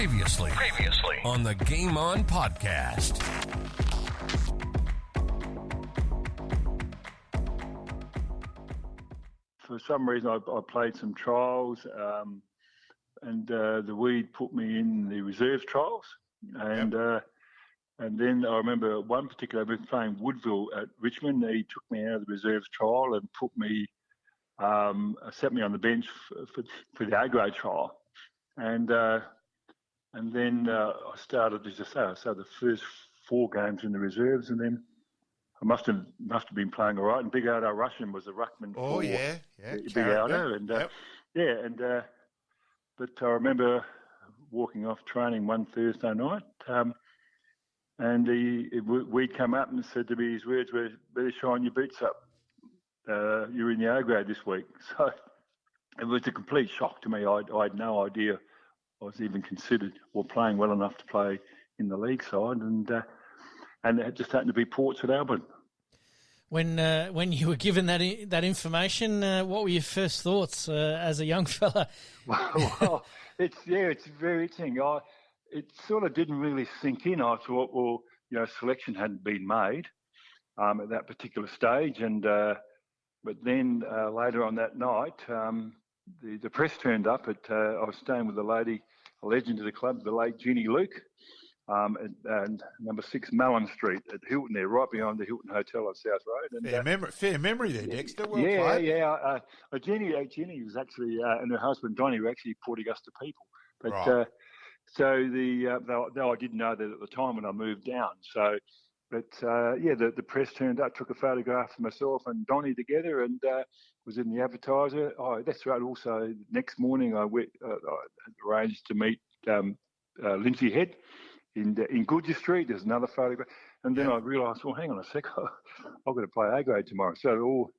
Previously on the Game On podcast. For some reason, I played some trials, and the weed put me in the reserves trials. And then I remember one particular, I was playing Woodville at Richmond. He took me out of the reserves trial and put me, set me on the bench for the A-grade trial. And then I started, as I say, so the first 4 games in the reserves, and then I must have been playing all right. And Big Aldo Russian was a ruckman. Oh, yeah. Big Aldo. And but I remember walking off training one Thursday night, and we'd come up and said to me, his words were, "Better shine your boots up. You're in the A-grade this week." So it was a complete shock to me. I had no idea I was even considered or playing well enough to play in the league side, and it just happened to be Ports at Albion. When you were given that information, what were your first thoughts as a young fella? Well, it's very interesting. It sort of didn't really sink in. I thought, well, selection hadn't been made at that particular stage, and but then later on that night, the press turned up. I was staying with a lady, a legend of the club, the late Ginny Luke, at number 6 Mallon Street at Hilton there, right behind the Hilton Hotel on South Road. And, fair memory there, Dexter. Well played. Yeah. Ginny was actually, and her husband Donnie were actually putting us to people. But right. Though I didn't know that at the time when I moved down. So, but the press turned up, took a photograph of myself and Donnie together, and was in the advertiser. Oh, that's right. Also, next morning I went, I had arranged to meet Lindsay Head in Goodger Street. There's another photograph, and then I realised, well, hang on a sec, I've got to play A-grade tomorrow. So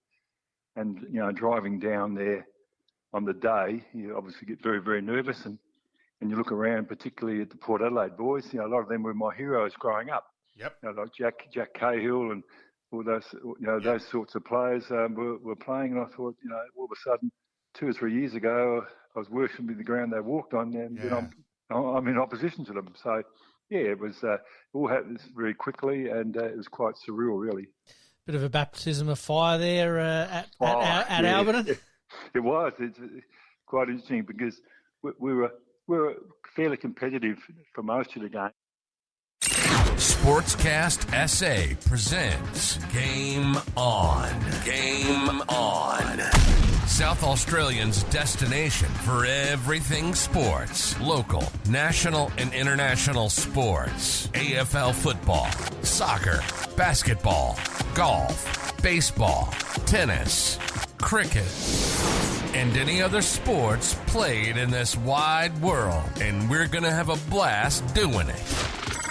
driving down there on the day, you obviously get very, very nervous, and you look around, particularly at the Port Adelaide boys. A lot of them were my heroes growing up. Yep. Like Jack Cahill and all those, those sorts of players were playing, and I thought, all of a sudden, 2 or 3 years ago, I was worshipping the ground they walked on, and I'm in opposition to them. So, it was all happened very quickly, and it was quite surreal, really. Bit of a baptism of fire there at Albion. It was. It's quite interesting because we were fairly competitive for most of the game. Sportscast SA presents Game On. Game On. South Australians' destination for everything sports. Local, national, and international sports. AFL football, soccer, basketball, golf, baseball, tennis, cricket, and any other sports played in this wide world. And we're going to have a blast doing it.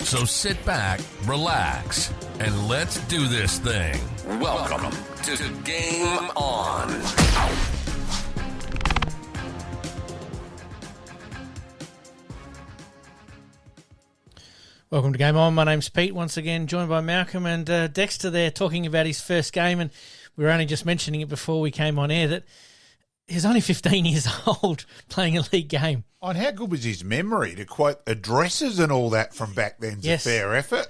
So sit back, relax, and let's do this thing. Welcome to Game On. Welcome to Game On. My name's Pete, once again joined by Malcolm and Dexter there talking about his first game, and we were only just mentioning it before we came on air that he's only 15 years old playing a league game. And how good was his memory to quote addresses and all that from back then? Yes. A fair effort.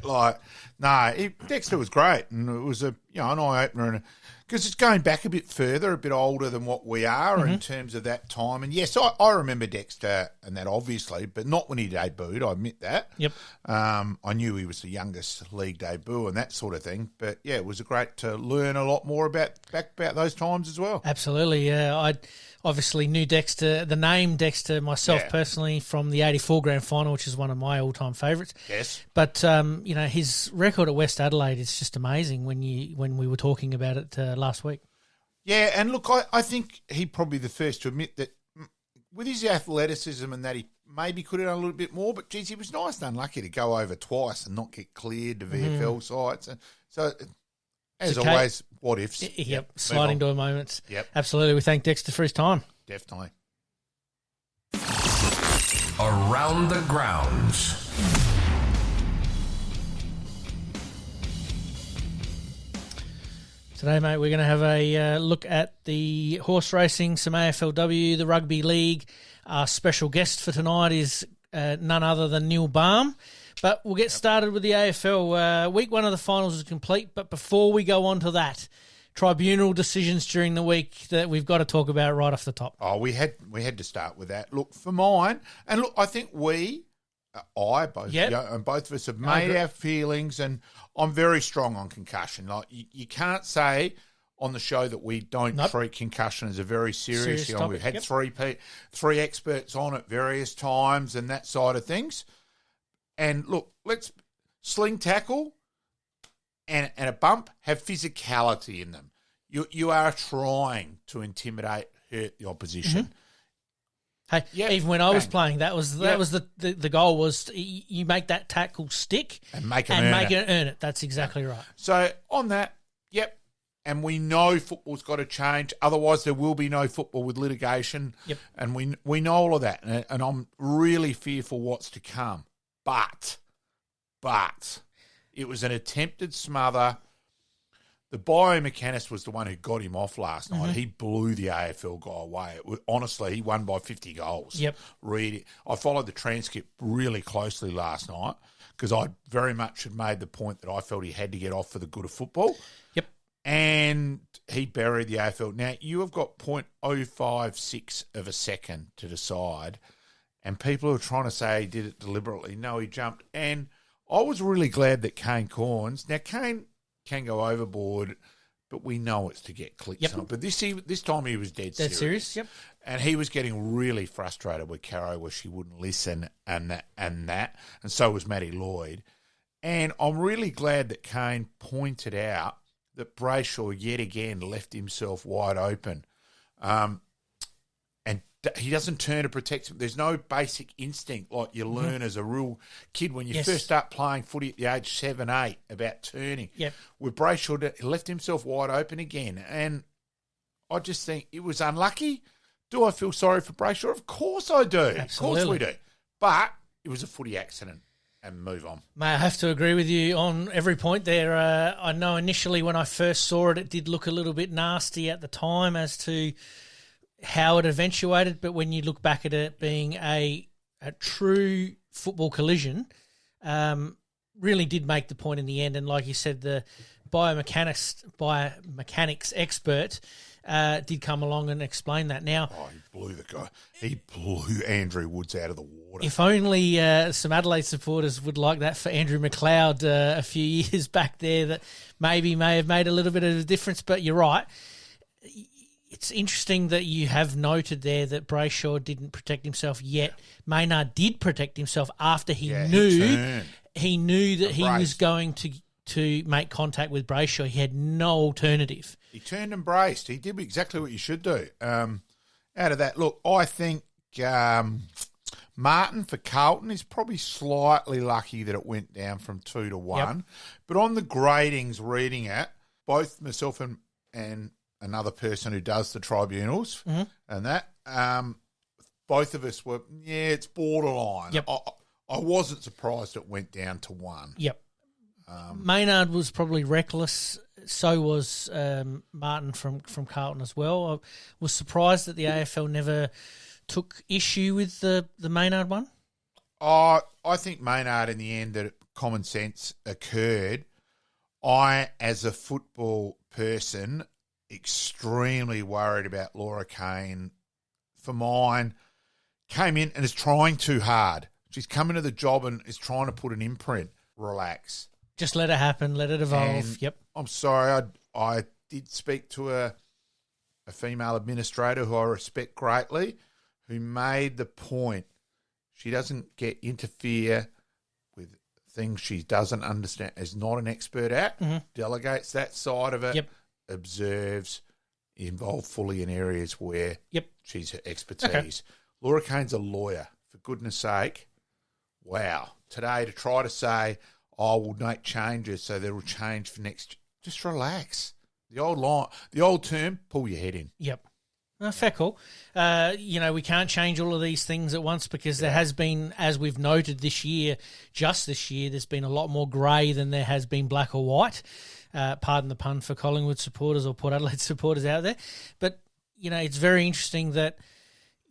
Dexter was great, and it was an eye-opener, because it's going back a bit further, a bit older than what we are in terms of that time. And yes, I remember Dexter and that, obviously, but not when he debuted, I admit that. Yep. I knew he was the youngest league debut and that sort of thing. But yeah, it was great to learn a lot more about those times as well. Absolutely. I obviously knew Dexter, the name Dexter, myself personally, from the 84 grand final, which is one of my all-time favourites. Yes. But, his record at West Adelaide is just amazing when we were talking about it last week. Yeah, and look, I think he probably the first to admit that with his athleticism and that he maybe could have done a little bit more, but, geez, he was nice and unlucky to go over twice and not get cleared to VFL sites. And so, as always, what ifs. Yep, sliding door moments. Yep. Absolutely. We thank Dexter for his time. Definitely. Around the grounds. Today, mate, we're going to have a look at the horse racing, some AFLW, the rugby league. Our special guest for tonight is none other than Neil Baum. But we'll get started with the AFL. Week 1 of the finals is complete, but before we go on to that, tribunal decisions during the week that we've got to talk about right off the top. Oh, we had to start with that. Look, for mine, and look, I think and both of us have made our feelings, and I'm very strong on concussion. Like you can't say on the show that we don't treat concussion as a very serious thing. We've had three experts on at various times and that side of things. And look, let's sling tackle and a bump have physicality in them. You are trying to intimidate, hurt the opposition. Hey, even when I was playing, that was the goal was you make that tackle stick and make it earn it. That's exactly right. So on that, and we know football's got to change. Otherwise, there will be no football with litigation. Yep. And we know all of that. And I'm really fearful what's to come. But it was an attempted smother. The biomechanist was the one who got him off last night. He blew the AFL guy away. Honestly, he won by 50 goals. Yep. Read it. I followed the transcript really closely last night because I very much had made the point that I felt he had to get off for the good of football. Yep. And he buried the AFL. Now, you have got 0.056 of a second to decide, and people are trying to say he did it deliberately. No, he jumped. And I was really glad that Kane Cornes... Now, Kane can go overboard, but we know it's to get clicks on. But this time he was dead serious. Yep. And he was getting really frustrated with Caro where she wouldn't listen and that. And so was Matty Lloyd. And I'm really glad that Kane pointed out that Brayshaw yet again left himself wide open. And he doesn't turn to protect him. There's no basic instinct like you learn as a real kid when you first start playing footy at the age 7, 8 about turning. Yep. With Brayshaw, he left himself wide open again. And I just think it was unlucky. Do I feel sorry for Brayshaw? Of course I do. Absolutely. Of course we do. But it was a footy accident. And move on. May I have to agree with you on every point there. I know initially when I first saw it, it did look a little bit nasty at the time as to how it eventuated. But when you look back at it being a true football collision, really did make the point in the end. And like you said, the biomechanics expert did come along and explain that. Now, he blew the guy. He blew Andrew Woods out of the water. If only some Adelaide supporters would like that for Andrew McLeod a few years back there, that may have made a little bit of a difference. But you're right. It's interesting that you have noted there that Brayshaw didn't protect himself yet. Maynard did protect himself after he knew that he was going to make contact with Brayshaw. He had no alternative. He turned and braced. He did exactly what you should do. Out of that, look, I think Martin for Carlton is probably slightly lucky that it went down from 2 to 1. Yep. But on the gradings, reading it, both myself and another person who does the tribunals and that, both of us were, it's borderline. Yep. I wasn't surprised it went down to 1. Yep. Maynard was probably reckless. So was Martin from Carlton as well. I was surprised that the AFL never took issue with the Maynard one. I think Maynard, in the end, that common sense occurred. I, as a football person, extremely worried about Laura Kane. For mine, came in and is trying too hard. She's come into the job and is trying to put an imprint. Relax. Just let it happen. Let it evolve. And yep. I'm sorry. I did speak to a female administrator who I respect greatly, who made the point she doesn't interfere with things she doesn't understand, is not an expert at, delegates that side of it, observes, involved fully in areas where she's her expertise. Okay. Laura Kane's a lawyer, for goodness sake. Wow. Today, to try to say, we'll make changes so there will change for next. Just relax. The old term, pull your head in. Yep. Fair call. We can't change all of these things at once because there has been, as we've noted this year, there's been a lot more grey than there has been black or white. Pardon the pun for Collingwood supporters or Port Adelaide supporters out there. But, it's very interesting that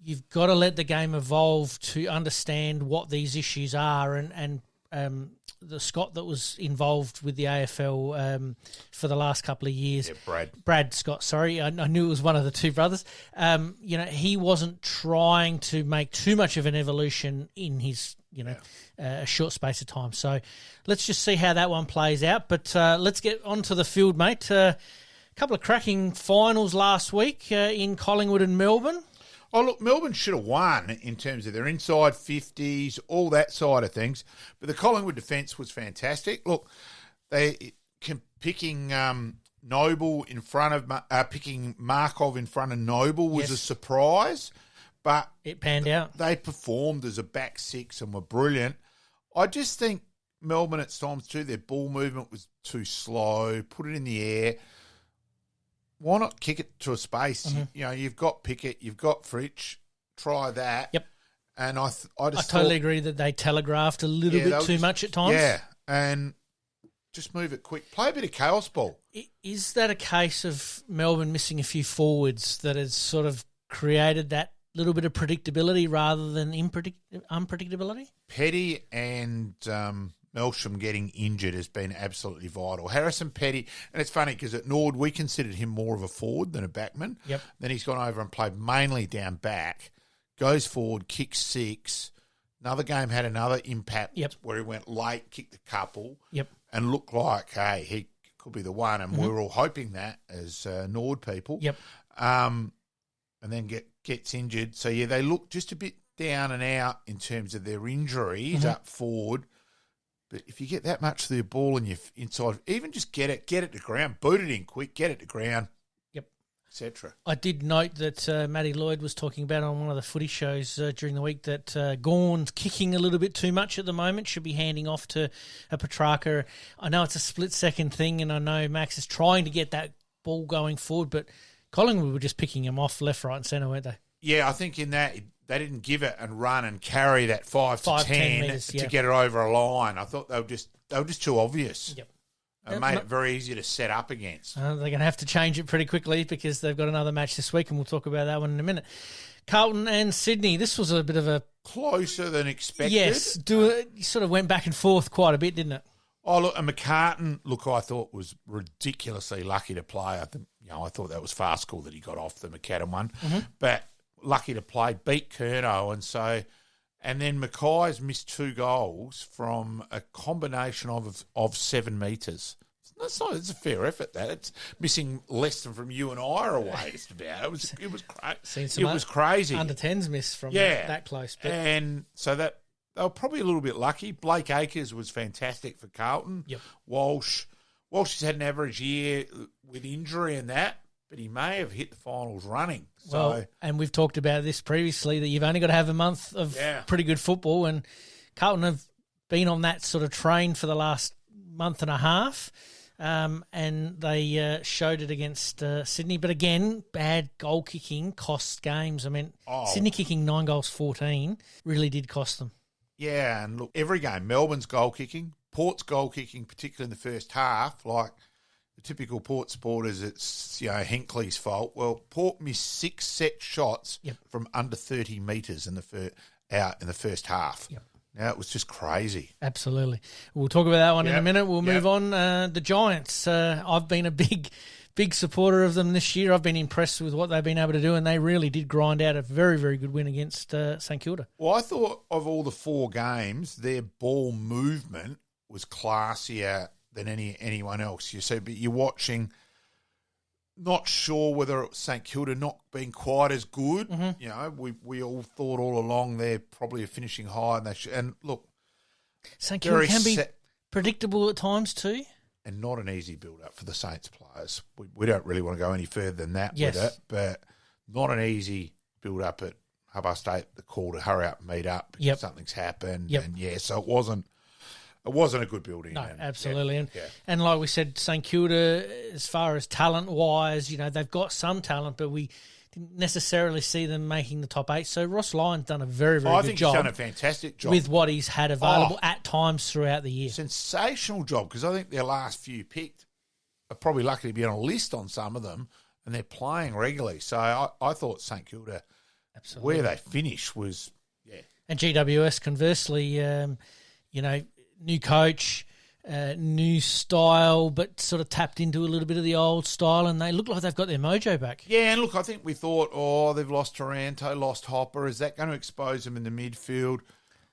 you've got to let the game evolve to understand what these issues are, and the Scott that was involved with the AFL for the last couple of years. Yeah, Brad Scott, sorry. I knew it was one of the two brothers. He wasn't trying to make too much of an evolution in his, a short space of time. So let's just see how that one plays out. But let's get onto the field, mate. A couple of cracking finals last week in Collingwood and Melbourne. Oh, look, Melbourne should have won in terms of their inside 50s, all that side of things. But the Collingwood defence was fantastic. Look, picking Noble in front of picking Markov in front of Noble was a surprise, but it panned out. They performed as a back six and were brilliant. I just think Melbourne at times too, their ball movement was too slow. Put it in the air. Why not kick it to a space? Mm-hmm. You've got Pickett, you've got Fritsch. Try that. Yep. And I totally agree that they telegraphed a little bit too much at times. Yeah, and just move it quick. Play a bit of chaos ball. Is that a case of Melbourne missing a few forwards that has sort of created that little bit of predictability rather than unpredictability? Petty and Melsham getting injured has been absolutely vital. Harrison Petty, and it's funny because at Nord we considered him more of a forward than a backman. Yep. Then he's gone over and played mainly down back, goes forward, kicks six. Another game had another impact where he went late, kicked a couple, and looked like, hey, he could be the one. And we were all hoping that as Nord people. Yep. And then gets injured. So, they look just a bit down and out in terms of their injuries up forward. But if you get that much to the ball and you're inside, even just get it to ground, boot it in quick, get it to ground, etc. I did note that Matty Lloyd was talking about on one of the footy shows during the week that Gawn's kicking a little bit too much at the moment, should be handing off to a Petrarca. I know it's a split-second thing, and I know Max is trying to get that ball going forward, but Collingwood were just picking him off left, right and centre, weren't they? Yeah, I think in that they didn't give it and run and carry that 5 to 10 meters, to get it over a line. I thought they were just too obvious. Yep. It made it very easy to set up against. They're going to have to change it pretty quickly because they've got another match this week, and we'll talk about that one in a minute. Carlton and Sydney. This was a bit of a... Closer than expected. Yes. Sort of went back and forth quite a bit, didn't it? Oh, look, and McCartan, I thought was ridiculously lucky to play. I thought that was farcical that he got off the McAdam one. Mm-hmm. But lucky to play, beat Curnow, and then Mackay's missed 2 goals from a combination of 7 metres. It's a fair effort. That it's missing less than from you and I are away. Just about it was crazy. It was crazy. Under 10s miss from that close, and so that they were probably a little bit lucky. Blake Acres was fantastic for Carlton. Yep. Walsh has had an average year with injury and that, but he may have hit the finals running. So, and we've talked about this previously, that you've only got to have a month of pretty good football, and Carlton have been on that sort of train for the last month and a half, and they showed it against Sydney. But again, bad goal kicking cost games. I mean, Sydney kicking 9 goals, 14 really did cost them. Yeah, and look, every game, Melbourne's goal kicking, Port's goal kicking, particularly in the first half, like the typical Port supporters, it's Hinkley's fault. Well, Port missed 6 set shots from under 30 metres out in the first half. Yep. Now, it was just crazy. Absolutely. We'll talk about that one in a minute. We'll move on. The Giants, I've been a big supporter of them this year. I've been impressed with what they've been able to do, and they really did grind out a very, very good win against St Kilda. Well, I thought of all the 4 games, their ball movement was classier than anyone else. But you're watching, not sure whether it was St Kilda not being quite as good. Mm-hmm. We all thought all along they're probably finishing high, and look, St Kilda can be predictable at times too. And not an easy build-up for the Saints players. We don't really want to go any further than that with it, but not an easy build-up at Hobart State, the call to hurry up and meet up because something's happened. Yep. And so it wasn't a good building. No, absolutely. And like we said, St Kilda, as far as talent-wise, they've got some talent, but we didn't necessarily see them making the top 8. So Ross Lyon's done a very, very good job. I think he's done a fantastic job. With what he's had available at times throughout the year. Sensational job, because I think their last few picked are probably lucky to be on a list on some of them, and they're playing regularly. So I thought St Kilda Absolutely. where they finished was, And GWS, conversely, new coach, new style, but sort of tapped into a little bit of the old style, and they look like they've got their mojo back. Yeah, and look, I think we thought, they've lost Taranto, lost Hopper. Is that going to expose them in the midfield?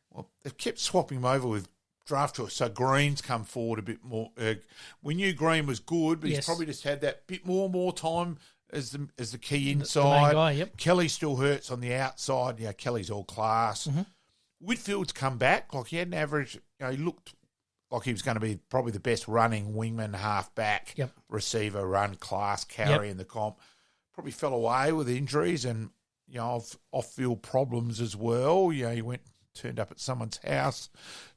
Well, they've kept swapping them over with draft choice. So Green's come forward a bit more. We knew Green was good, but he's probably just had that bit more time as the key inside. The main guy, yep. Kelly still hurts on the outside. Yeah, Kelly's all class. Mm-hmm. Whitfield's come back. Like, he had an average, he looked like he was going to be probably the best running wingman, half-back, receiver, run, class, carry in the comp. Probably fell away with injuries and, off-field problems as well. He turned up at someone's house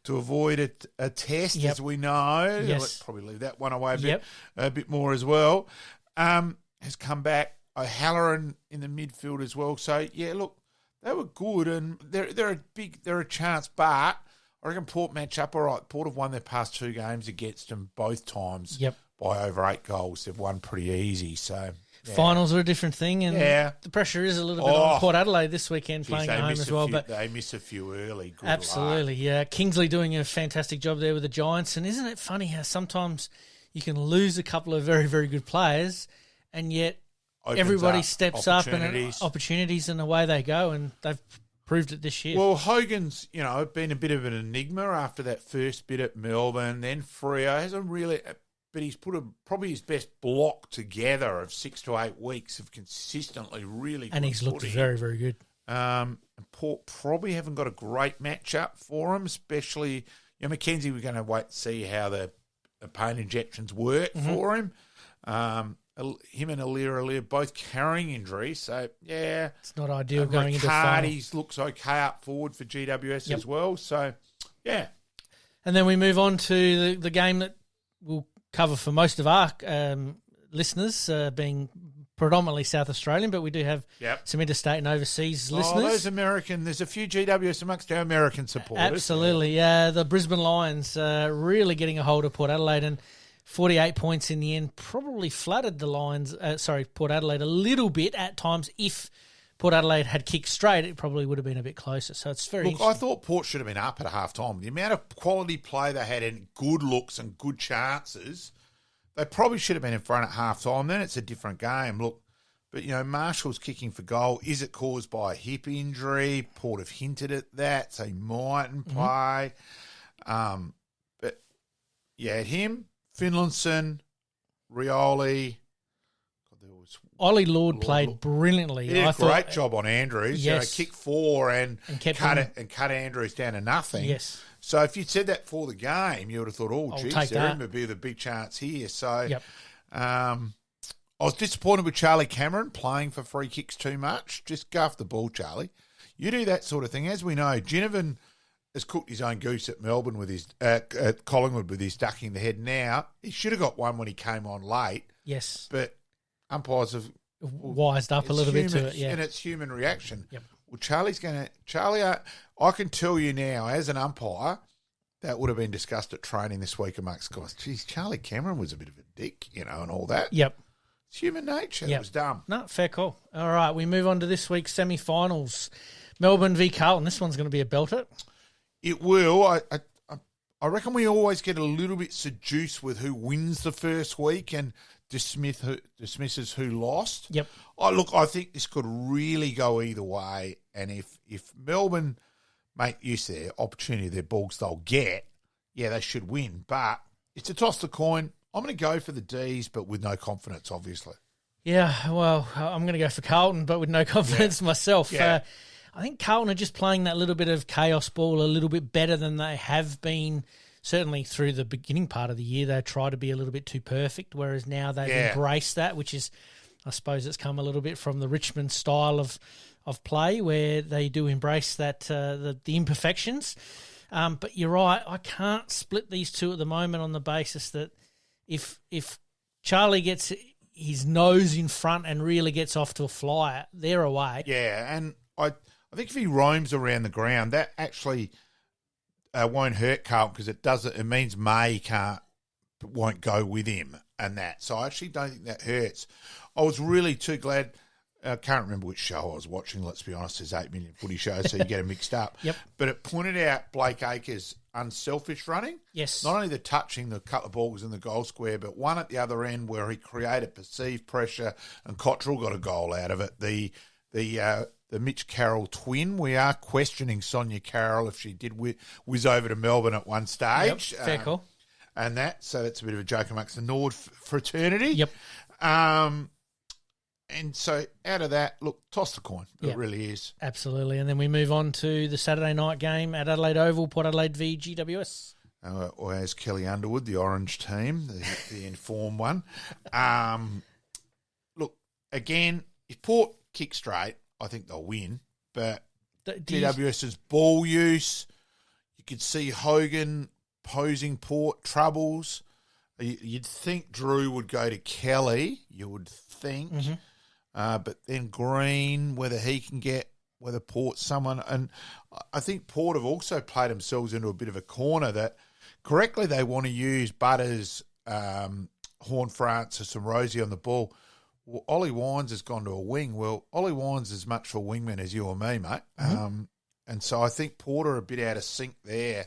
to avoid a test, as we know. Yes. Let's probably leave that one away a bit more as well. Has come back. O'Halloran in the midfield as well. So, look, they were good and they're a chance, but I reckon Port match up all right. Port have won their past 2 games against them both times by over 8 goals. They've won pretty easy. So finals are a different thing, and the pressure is a little bit on Port Adelaide this weekend playing at home as well. But they miss a few early. Good absolutely, luck. yeah. Kingsley doing a fantastic job there with the Giants, and isn't it funny how sometimes you can lose a couple of very, very good players, and yet everybody steps up and opportunities and away they go, and they've proved it this year. Well, Hogan's, been a bit of an enigma after that first bit at Melbourne. Then Freo hasn't really, but he's put probably his best block together of 6 to 8 weeks of consistently really good and he's looked very, very good. And Port probably haven't got a great matchup for him, especially, Mackenzie, we're going to wait and see how the pain injections work for him. Him and Alira both carrying injuries, so it's not ideal going into final. Riccardi looks okay up forward for GWS as well, so And then we move on to the game that we'll cover for most of our listeners, being predominantly South Australian, but we do have some interstate and overseas listeners. Those American, there's a few GWS amongst our American supporters. Absolutely, the Brisbane Lions really getting a hold of Port Adelaide, and 48 points in the end probably flattered the Lions, Port Adelaide a little bit at times. If Port Adelaide had kicked straight, it probably would have been a bit closer. So it's very interesting. I thought Port should have been up at half-time. The amount of quality play they had and good looks and good chances, they probably should have been in front at half-time. Then it's a different game. Look, but, Marshall's kicking for goal. Is it caused by a hip injury? Port have hinted at that, so he mightn't play. But, him, Finlayson, Rioli. Ollie Lord played brilliantly. He did a great job on Andrews. Yes. Kicked 4 and cut Andrews down to nothing. Yes. So if you'd said that for the game, you would have thought, there would be the big chance here. So I was disappointed with Charlie Cameron playing for free kicks too much. Just go off the ball, Charlie. You do that sort of thing. As we know, Ginnivan has cooked his own goose at Melbourne with his at Collingwood with his ducking the head. Now he should have got one when he came on late. Yes, but umpires have wised up a little bit to it. Yeah, and it's human reaction. Yep. Well, Charlie. I can tell you now, as an umpire, that would have been discussed at training this week amongst guys. Geez, Charlie Cameron was a bit of a dick, and all that. Yep. It's human nature. It was dumb. No, fair call. All right, we move on to this week's semi-finals. Melbourne v Carlton. This one's going to be a belter. It will. I reckon we always get a little bit seduced with who wins the first week and dismisses who lost. Yep. I think this could really go either way. And if Melbourne make use of their opportunity, their balls they'll get, they should win. But it's a toss the coin. I'm going to go for the D's, but with no confidence, obviously. Yeah, well, I'm going to go for Carlton, but with no confidence myself. Yeah. I think Carlton are just playing that little bit of chaos ball a little bit better than they have been. Certainly through the beginning part of the year, they try to be a little bit too perfect, whereas now they've embraced that, which is, I suppose it's come a little bit from the Richmond style of play, where they do embrace that the imperfections. But you're right, I can't split these two at the moment on the basis that if Charlie gets his nose in front and really gets off to a flyer, they're away. Yeah, and I think if he roams around the ground, that actually won't hurt Carlton because it means May won't go with him and that. So I actually don't think that hurts. I was really too glad I can't remember which show I was watching, let's be honest. There's 8 million footy shows, so you get them mixed up. Yep. But it pointed out Blake Acres' unselfish running. Yes. Not only the touching, the couple of balls in the goal square, but one at the other end where he created perceived pressure and Cottrell got a goal out of it. The Mitch Carroll twin, we are questioning Sonia Carroll if she did whiz over to Melbourne at one stage. Yep. Fair call. And so that's a bit of a joke amongst the Nord fraternity. Yep. And so out of that, look, toss the coin. It really is. Absolutely. And then we move on to the Saturday night game at Adelaide Oval, Port Adelaide v GWS. Or as Kelly Underwood, the orange team, the informed one. Look, again, if Port kick straight, I think they'll win. But GWS's ball use, you could see Hogan posing Port troubles. You'd think Drew would go to Kelly, you would think. Mm-hmm. But then Green, whether Port's someone. And I think Port have also played themselves into a bit of a corner that correctly they want to use Butters, Horne-Francis and Rosie on the ball. Well, Ollie Wines has gone to a wing. Well, Ollie Wines is much for a wingman as you or me, mate. Mm-hmm. And so I think Port are a bit out of sync there.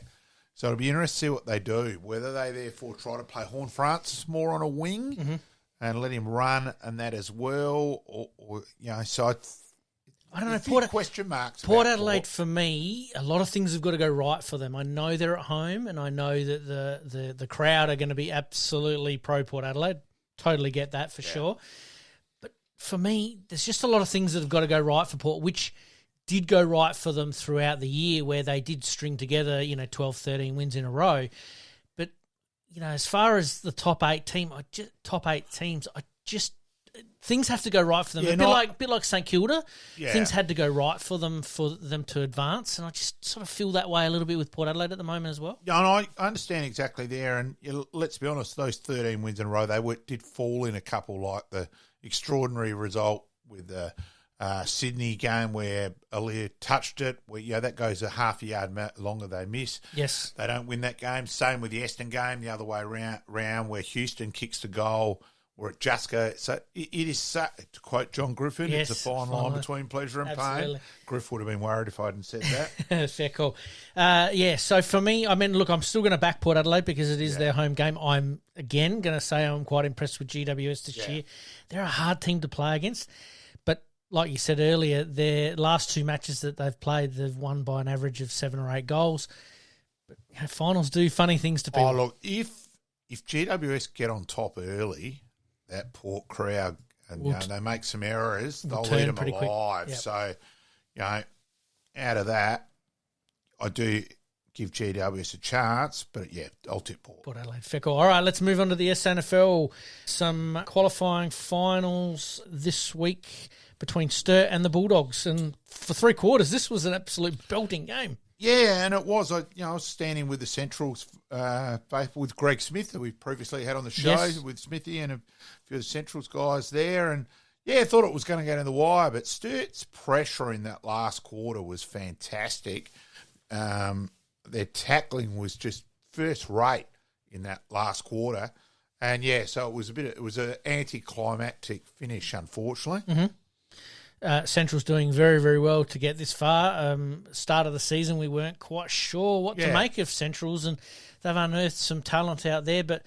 So it'll be interesting to see what they do, whether they therefore try to play Horne-Francis more on a wing. Mm-hmm. And let him run and that as well, or so I don't know. Question marks. Port Adelaide, for me, a lot of things have got to go right for them. I know they're at home, and I know that the crowd are going to be absolutely pro Port Adelaide. Totally get that for sure. But for me, there's just a lot of things that have got to go right for Port, which did go right for them throughout the year, where they did string together, 12, 13 wins in a row. As far as the top eight teams, things have to go right for them. A bit like St Kilda, things had to go right for them to advance, and I just sort of feel that way a little bit with Port Adelaide at the moment as well. Yeah, and I understand exactly there, and let's be honest, those 13 wins in a row, did fall in a couple, like the extraordinary result with the Sydney game where Aaliyah touched it, where that goes a half a yard longer they miss. Yes. They don't win that game. Same with the Eston game, the other way round where Houston kicks the goal or it just goes. So it is, to quote John Griffin, it's a fine line between pleasure and pain. Griff would have been worried if I hadn't said that. Fair call. So for me, look, I'm still going to back Port Adelaide because it is their home game. I'm, again, going to say I'm quite impressed with GWS this year. They're a hard team to play against. Like you said earlier, their last two matches that they've played, they've won by an average of 7 or 8 goals. But finals do funny things to people. Oh, look, if GWS get on top early, that Port crowd, and they make some errors, they'll eat them alive. Yep. So, out of that, I do give GWS a chance, but I'll tip Port. Port Adelaide, fair call. All right, let's move on to the SANFL. Some qualifying finals this week between Sturt and the Bulldogs. And for 3 quarters, this was an absolute belting game. Yeah, and it was. I was standing with the Centrals, with Greg Smith, that we've previously had on the show, with Smithy and a few of the Centrals guys there. And, I thought it was going to go to the wire, but Sturt's pressure in that last quarter was fantastic. Their tackling was just first rate in that last quarter. And, so it was an anticlimactic finish, unfortunately. Mm-hmm. Central's doing very, very well to get this far. Start of the season, we weren't quite sure what to make of Centrals, and they've unearthed some talent out there. But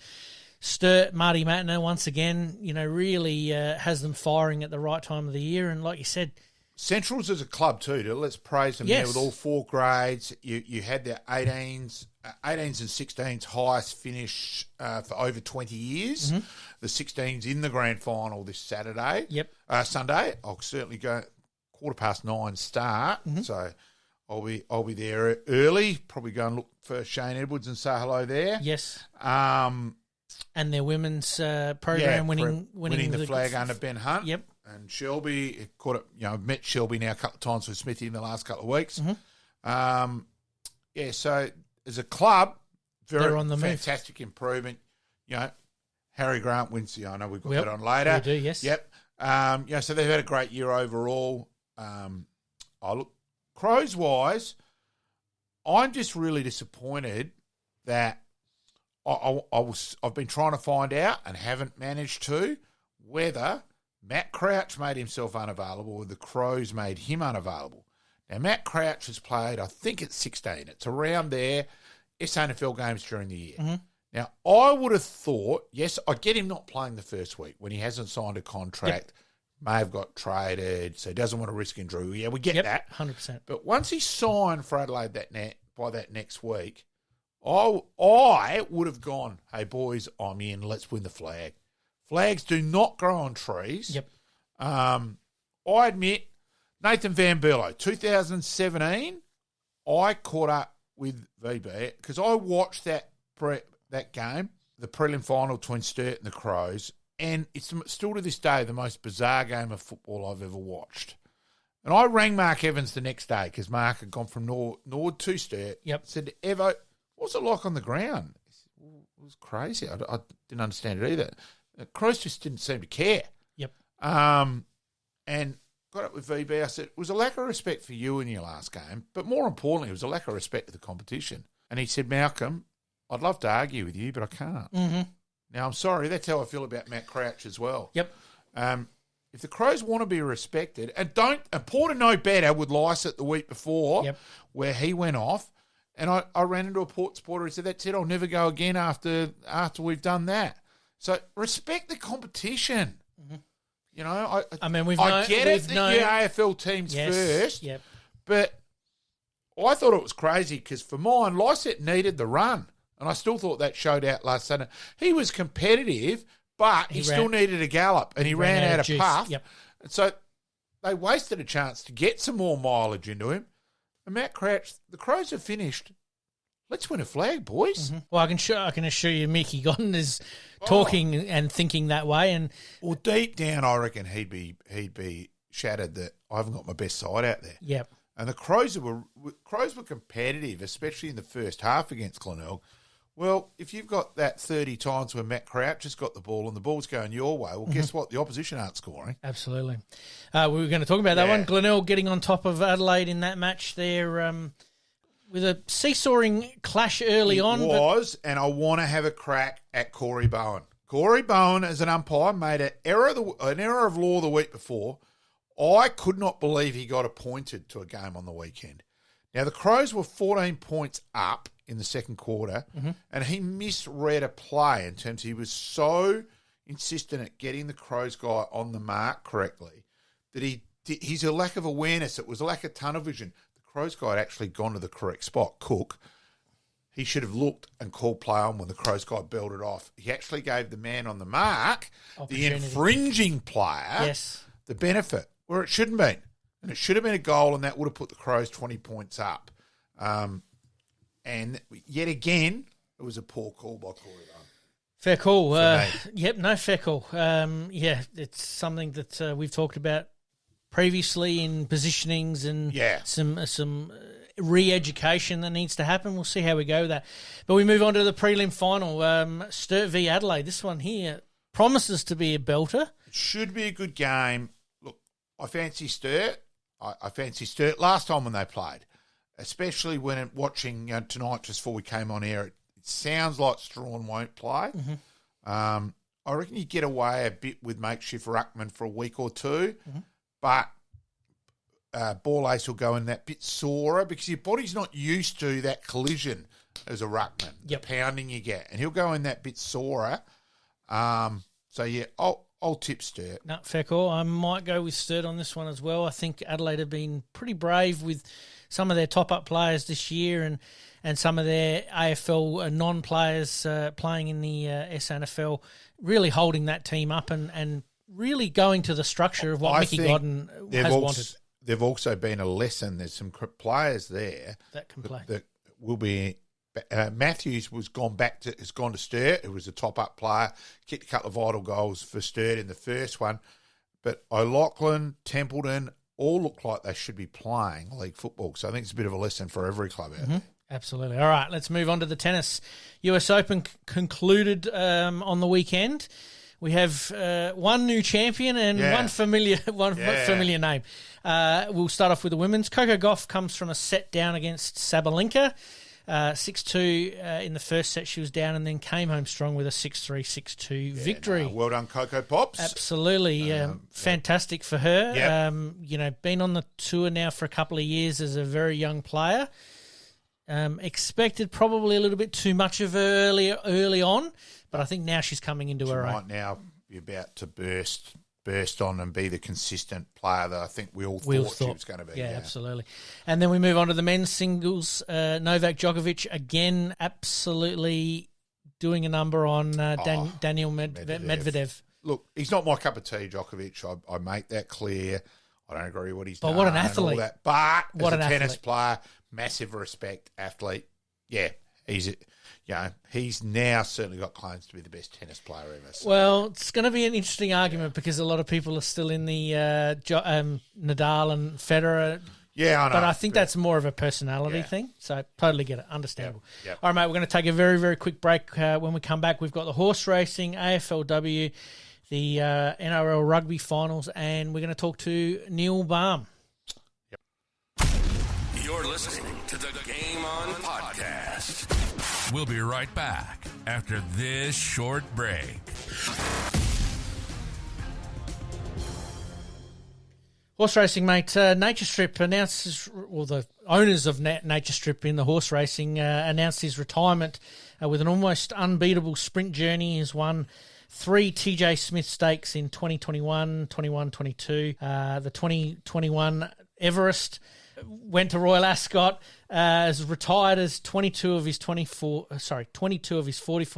Sturt, Marty Matner, once again, really has them firing at the right time of the year. And like you said, Centrals as a club too. Let's praise them there with all 4 grades. You had their 18s and 16s highest finish for over 20 years. Mm-hmm. The 16s in the grand final this Saturday. Yep. Sunday. I'll certainly go 9:15 start. Mm-hmm. So I'll be there early. Probably go and look for Shane Edwards and say hello there. Yes. And their women's program winning the flag under Ben Hunt. Yep. And Shelby I've met Shelby now a couple of times with Smithy in the last couple of weeks. Mm-hmm. So as a club, they're on the fantastic improvement. Harry Grant wins. I know we've got that on later. We do, yes. Yep. So they've had a great year overall. Crows wise, I'm just really disappointed that I've been trying to find out and haven't managed to whether Matt Crouch made himself unavailable, and the Crows made him unavailable. Now, Matt Crouch has played, I think it's 16. It's around there, SANFL games during the year. Mm-hmm. Now, I would have thought, yes, I get him not playing the first week when he hasn't signed a contract, may have got traded, so he doesn't want to risk injury. Yeah, we get that. 100%. But once he signed for Adelaide by that next week, I would have gone, hey, boys, I'm in, let's win the flag. Flags do not grow on trees. Yep. I admit, Nathan Van Berlo, 2017, I caught up with VB because I watched that game, the prelim final between Sturt and the Crows, and it's still to this day the most bizarre game of football I've ever watched. And I rang Mark Evans the next day because Mark had gone from Nord to Sturt. Yep. Said to Evo, what's it like on the ground? He said, well, it was crazy. I didn't understand it either. The Crows just didn't seem to care. Yep. And got up with VB. I said, it was a lack of respect for you in your last game, but more importantly, it was a lack of respect to the competition. And he said, Malcolm, I'd love to argue with you, but I can't. Mm-hmm. Now, I'm sorry, that's how I feel about Matt Crouch as well. Yep. If the Crows want to be respected, and Porter know better with Lysett the week before, where he went off, and I ran into a Port supporter who said, that's it, I'll never go again after we've done that. So respect the competition. Mm-hmm. You know, I get it that your AFL team's first, but I thought it was crazy because for mine, Lysett needed the run, and I still thought that showed out last Sunday. He was competitive, but he still needed a gallop, and he ran out of puff. Yep. And so they wasted a chance to get some more mileage into him. And Matt Crouch, the Crows have finished. Let's win a flag, boys. Mm-hmm. Well, I can assure you Mickey Godden is talking and thinking that way. And well, deep down, I reckon he'd be shattered that I haven't got my best side out there. Yep. And the Crows were competitive, especially in the first half against Glenelg. Well, if you've got that 30 times where Matt Crouch has got the ball and the ball's going your way, well, guess what? The opposition aren't scoring. Absolutely. We were going to talk about that one. Glenelg getting on top of Adelaide in that match there with a seesawing clash early on. And I want to have a crack at Corey Bowen. Corey Bowen, as an umpire, made an error of law the week before. I could not believe he got appointed to a game on the weekend. Now, the Crows were 14 points up in the second quarter, and he misread a play in terms he was so insistent at getting the Crows guy on the mark correctly that he's a lack of awareness. It was a lack of tunnel vision. The Crows guy had actually gone to the correct spot, Cook. He should have looked and called play on when the Crows guy belted off. He actually gave the man on the mark, the infringing player, the benefit, where it shouldn't have been. And it should have been a goal, and that would have put the Crows 20 points up. And yet again, it was a poor call by Corey Bowen. Fair call. Fair call. It's something that we've talked about previously in positionings and some re-education that needs to happen. We'll see how we go with that. But we move on to the prelim final, Sturt v Adelaide. This one here promises to be a belter. It should be a good game. Look, I fancy Sturt. I fancy Sturt last time when they played. Especially when watching tonight, just before we came on air, it sounds like Strawn won't play. I reckon you get away a bit with makeshift ruckman for a week or two, but Ball Ace will go in that bit sorer because your body's not used to that collision as a ruckman, the pounding you get, and he'll go in that bit sorer. I'll tip Sturt. No, fair call. I might go with Sturt on this one as well. I think Adelaide have been pretty brave with some of their top-up players this year and some of their AFL non-players playing in the SANFL, really holding that team up and really going to the structure of what Mickey Godden has wanted. They've also been a lesson. There's some players there that can play. That will be. Matthews has gone to Sturt. It was a top-up player, kicked a couple of vital goals for Sturt in the first one. But O'Loughlin, Templeton, all look like they should be playing league football. So I think it's a bit of a lesson for every club out there. Absolutely. All right, let's move on to the tennis. US Open concluded on the weekend. We have one new champion and one familiar name. We'll start off with the women's. Coco Gauff comes from a set down against Sabalenka. 6-2 in the first set she was down and then came home strong with a 6-3, 6-2 victory. No, well done, Coco Pops. Absolutely. Fantastic for her. Yep. Been on the tour now for a couple of years as a very young player. Expected probably a little bit too much of her early on, but I think now she's coming into her own. Might now be about to burst on and be the consistent player that I think we all thought she was going to be. Yeah, absolutely. And then we move on to the men's singles. Novak Djokovic, again, absolutely doing a number on Daniil Medvedev. Look, he's not my cup of tea, Djokovic. I make that clear. I don't agree with what he's done. But what an athlete. And all that. But what as a tennis athlete. player, massive respect, athlete. Yeah, he's now certainly got claims to be the best tennis player ever. So. Well, it's going to be an interesting argument because a lot of people are still in the Nadal and Federer. Yeah, I know. But I think that's more of a personality thing. So totally get it. Understandable. Yep. All right, mate, we're going to take a very, very quick break. When we come back, we've got the horse racing, AFLW, the NRL rugby finals, and we're going to talk to Neil Baum. You're listening to the Game On Podcast. We'll be right back after this short break. Horse racing, mate. Nature Strip announces, or the owners of Nature Strip in the horse racing announced his retirement with an almost unbeatable sprint journey. He's won 3 TJ Smith Stakes in 2021, 21, 22. The 2021 Everest went to Royal Ascot. Has retired as 22 of his 44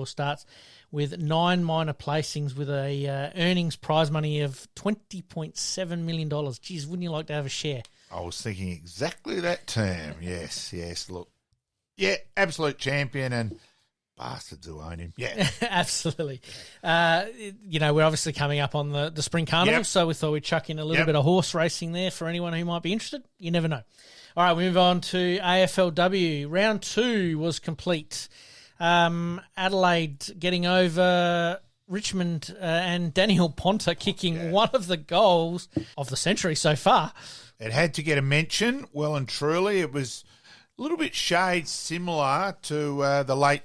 starts, with 9 minor placings, with a earnings prize money of $20.7 million. Geez, wouldn't you like to have a share? I was thinking exactly that term. Yes. Look, yeah, absolute champion and bastards who own him. Yeah. Absolutely. We're obviously coming up on the Spring Carnival, so we thought we'd chuck in a little bit of horse racing there for anyone who might be interested. You never know. All right, we move on to AFLW. Round 2 was complete. Adelaide getting over Richmond and Daniel Ponta kicking one of the goals of the century so far. It had to get a mention, well and truly. It was a little bit shade similar to the late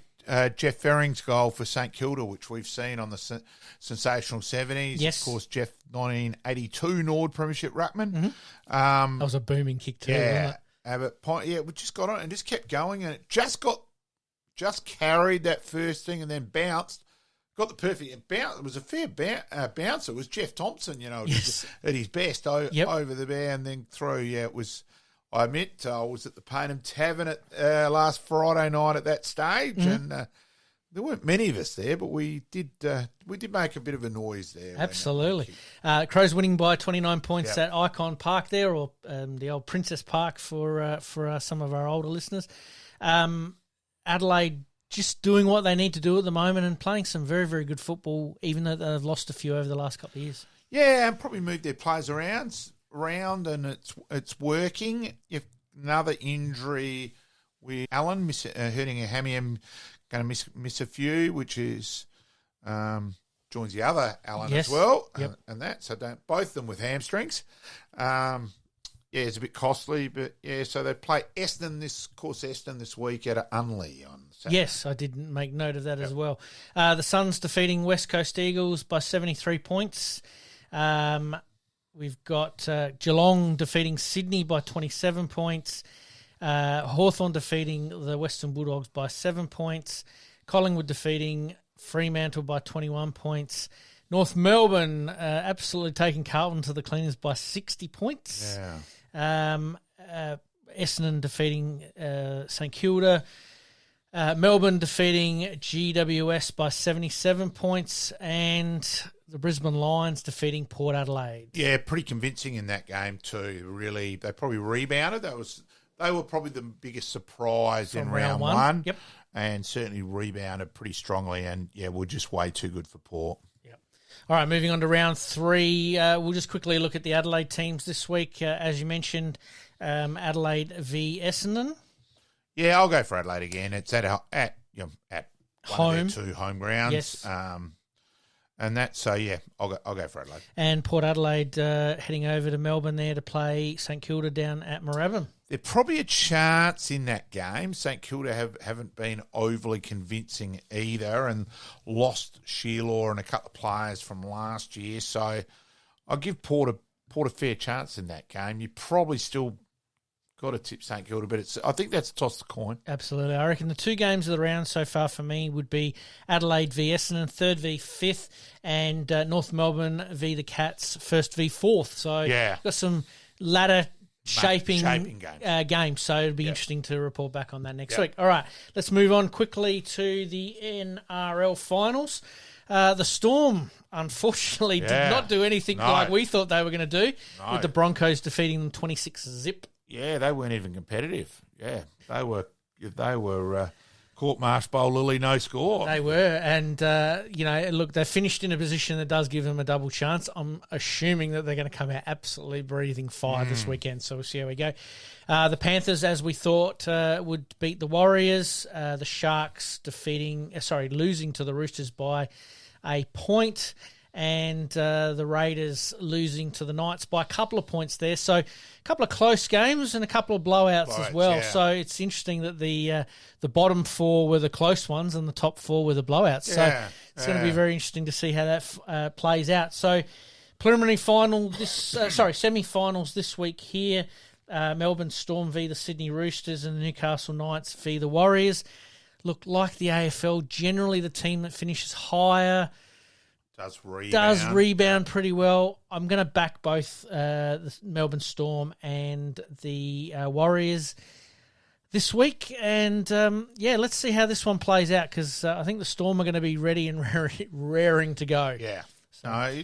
Jeff Ferring's goal for St Kilda, which we've seen on the sensational 70s. Yes. Of course, Jeff 1982 Nord Premiership Ruckman. Mm-hmm. That was a booming kick too, wasn't it? But we just got on and just kept going, and it just carried that first thing and then bounced. Got the perfect bounce. It was a fair bounce. It was Jeff Thompson, at his best over the bar and then through. Yeah, it was. I admit I was at the Payneham Tavern at last Friday night at that stage, and there weren't many of us there, but we did make a bit of a noise there. Absolutely. Crows winning by 29 points at Icon Park there, or the old Princess Park for some of our older listeners. Adelaide just doing what they need to do at the moment and playing some very, very good football, even though they've lost a few over the last couple of years. Yeah, and probably moved their players around, and it's working. If another injury with Allen hurting a hammy, I'm going to miss a few, which is joins the other Allen as well, and that. So both of them with hamstrings. It's a bit costly, but so they play Essendon this week at Unley on Saturday. Yes, I did make note of that as well. The Suns defeating West Coast Eagles by 73 points. We've got Geelong defeating Sydney by 27 points. Hawthorn defeating the Western Bulldogs by 7 points. Collingwood defeating Fremantle by 21 points. North Melbourne absolutely taking Carlton to the cleaners by 60 points. Yeah. Essendon defeating St Kilda. Melbourne defeating GWS by 77 points. And the Brisbane Lions defeating Port Adelaide. Yeah, pretty convincing in that game too. Really, they probably rebounded. They were probably the biggest surprise From in round one. Yep. And certainly rebounded pretty strongly. And, we're just way too good for Port. Yep. All right, moving on to round 3. We'll just quickly look at the Adelaide teams this week. As you mentioned, Adelaide v Essendon. Yeah, I'll go for Adelaide again. It's at one home. of their 2 home grounds. Yes. And that, so yeah, I'll go for Adelaide. And Port Adelaide heading over to Melbourne there to play St Kilda down at Moorabbin. There's probably a chance in that game. St Kilda haven't been overly convincing either, and lost Shearlaw and a couple of players from last year. So I'll give Port a fair chance in that game. You probably still got to tip St Kilda, but I think that's toss the coin. Absolutely. I reckon the two games of the round so far for me would be Adelaide v Essendon, 3rd v 5th, and North Melbourne v the Cats, 1st v 4th. So yeah, got some ladder shaping games. So it'll be Yep. interesting to report back on that next week. All right, let's move on quickly to the NRL finals. The Storm, unfortunately, did not do anything like we thought they were going to do, with the Broncos defeating them 26-0. Yeah, they weren't even competitive. Yeah, they were court marsh bowl Lily, no score. They were, and look, they finished in a position that does give them a double chance. I'm assuming that they're going to come out absolutely breathing fire this weekend, so we'll see how we go. The Panthers, as we thought, would beat the Warriors. The Sharks losing to the Roosters by a point, and the Raiders losing to the Knights by a couple of points there. So a couple of close games and a couple of blowouts as well. Yeah. So it's interesting that the bottom four were the close ones and the top four were the blowouts. So it's going to be very interesting to see how that plays out. So semi-finals this week here. Melbourne Storm v the Sydney Roosters and the Newcastle Knights v the Warriors. Look, like the AFL, generally the team that finishes higher does rebound pretty well. I'm going to back both the Melbourne Storm and the Warriors this week. And, let's see how this one plays out, because I think the Storm are going to be ready and raring to go. Yeah. So. No,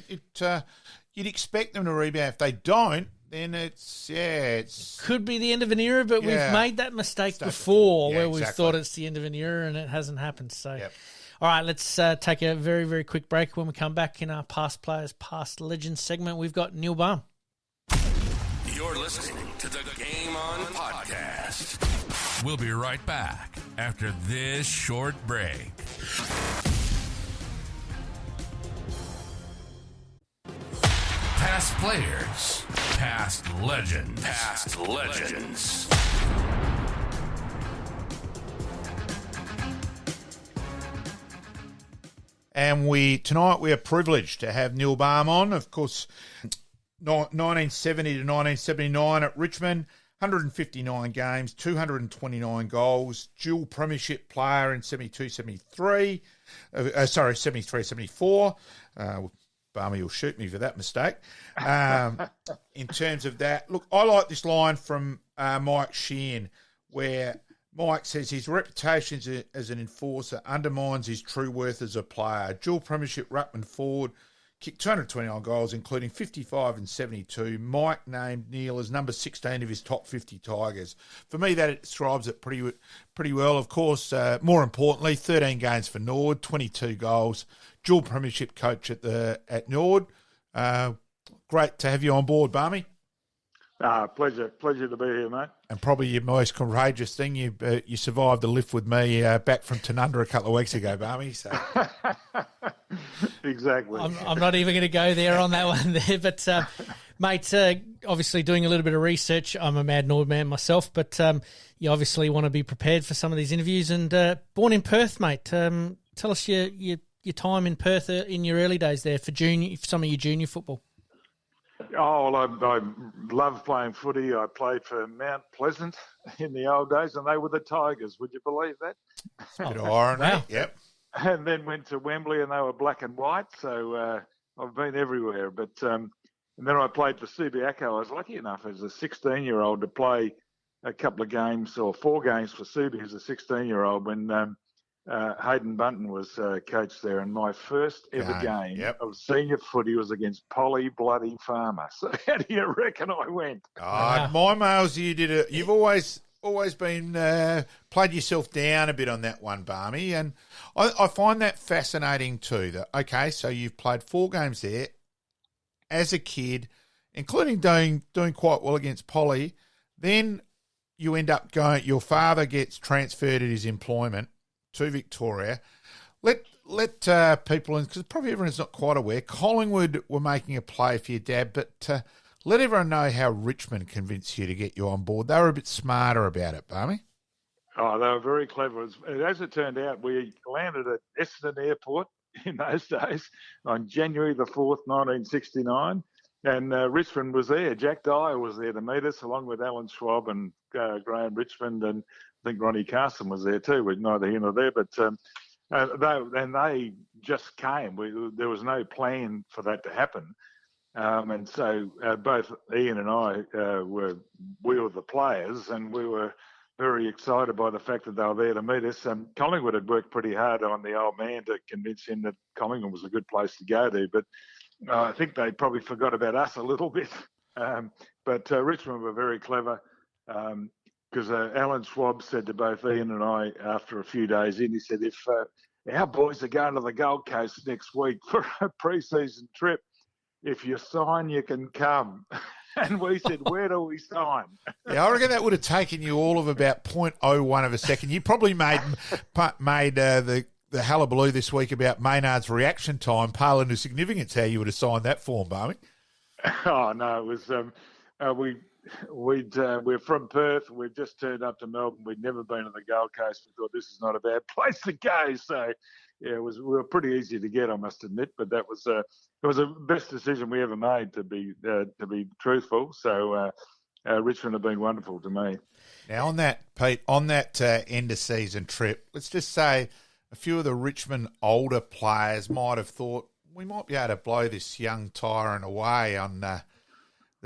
you'd expect them to rebound. If they don't, then it's could be the end of an era, but we've made that mistake before where we've thought it's the end of an era and it hasn't happened. So... Yep. All right, let's take a very, very quick break. When we come back in our Past Players, Past Legends segment, we've got Neil Baum. You're listening to the Game On podcast. We'll be right back after this short break. Past players, past legends, past legends. And tonight we are privileged to have Neil Baum on. Of course, 1970 to 1979 at Richmond, 159 games, 229 goals, dual premiership player in 73-74. Barmy will shoot me for that mistake. In terms of that, look, I like this line from Mike Sheehan, where Mike says his reputation as an enforcer undermines his true worth as a player. Dual premiership ruckman forward, kicked 229 goals, including 55 and 72. Mike named Neil as number 16 of his top 50 Tigers. For me, that describes it pretty well. Of course, more importantly, 13 games for Nord, 22 goals. Dual premiership coach at Nord. Great to have you on board, Barmy. Pleasure to be here, mate. And probably your most courageous thing, you survived the lift with me back from Tanunda a couple of weeks ago, Barmy. So. Exactly. I'm not even going to go there on that one there, but mate, obviously doing a little bit of research. I'm a mad Nord man myself, but you obviously want to be prepared for some of these interviews. And born in Perth, mate. Tell us your time in Perth in your early days there for some of your junior football. Oh, well, I love playing footy. I played for Mount Pleasant in the old days, and they were the Tigers. Would you believe that? Bit of irony. Wow. Yep. And then went to Wembley, and they were black and white. So I've been everywhere. But and then I played for Subiaco. I was lucky enough as a 16-year-old to play a couple of games or 4 games for Subi as a 16-year-old when Hayden Bunton was coach there, and my first ever game of senior footy was against Polly Bloody Farmer. So how do you reckon I went? My mails, you've always been played yourself down a bit on that one, Barmy, and I find that fascinating too. So you've played 4 games there as a kid, including doing quite well against Polly. Then you end up going. Your father gets transferred at his employment to Victoria. let people in, because probably everyone's not quite aware, Collingwood were making a play for your dad, but let everyone know how Richmond convinced you to get you on board. They were a bit smarter about it, Barmy. Oh, they were very clever. As it turned out, we landed at Essendon Airport in those days on January the 4th, 1969. And Richmond was there. Jack Dyer was there to meet us, along with Alan Schwab and Graham Richmond, and I think Ronnie Carson was there too. We're neither here nor there, but they just came. There was no plan for that to happen, and so both Ian and I were the players, and we were very excited by the fact that they were there to meet us. Collingwood had worked pretty hard on the old man to convince him that Collingwood was a good place to go to, but I think they probably forgot about us a little bit. But Richmond were very clever, because Alan Schwab said to both Ian and I after a few days in, he said, if our boys are going to the Gold Coast next week for a pre-season trip, if you sign, you can come. And we said, where do we sign? Yeah, I reckon that would have taken you all of about 0.01 of a second. You probably made the hullabaloo this week about Maynard's reaction time pale into significance, how you would have signed that form, Barmy. Oh, no, it was we're from Perth. We've just turned up to Melbourne. We'd never been to the Gold Coast. We thought this is not a bad place to go. So, yeah, we were pretty easy to get, I must admit. But it was the best decision we ever made, to be truthful. So, Richmond have been wonderful to me. Now, on that, Pete, end of season trip, let's just say a few of the Richmond older players might have thought we might be able to blow this young tyrant away on the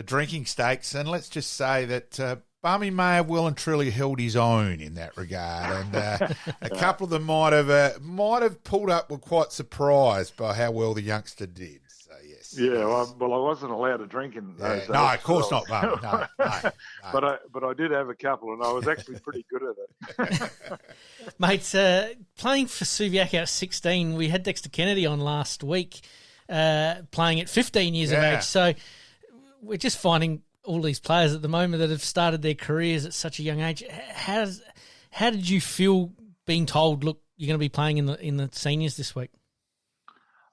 drinking stakes, and let's just say that Barmy may have well and truly held his own in that regard, and a couple of them might have pulled up, were quite surprised by how well the youngster did. So yes. Yeah, well, I wasn't allowed to drink in those days. No, of course not, Barmy. No. But I did have a couple, and I was actually pretty good at it. Mate, playing for Subiaco at 16, we had Dexter Kennedy on last week, playing at 15 years of age. So we're just finding all these players at the moment that have started their careers at such a young age. How did you feel being told, look, you're going to be playing in the seniors this week?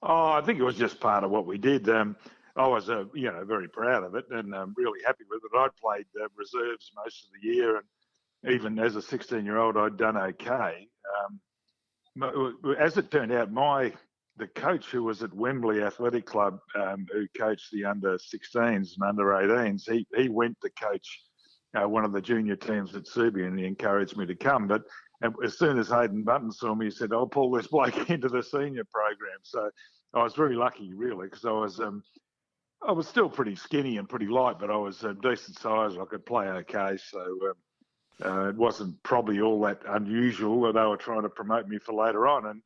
Oh, I think it was just part of what we did. I was, very proud of it, and really happy with it. I'd played reserves most of the year, and even as a 16-year-old, I'd done okay. As it turned out, the coach who was at Wembley Athletic Club, who coached the under-16s and under-18s, he went to coach one of the junior teams at Subi, and he encouraged me to come. But as soon as Hayden Button saw me, he said, I'll pull this bloke into the senior program. So I was very lucky, really, because I was still pretty skinny and pretty light, but I was a decent size. I could play okay. So it wasn't probably all that unusual that they were trying to promote me for later on. And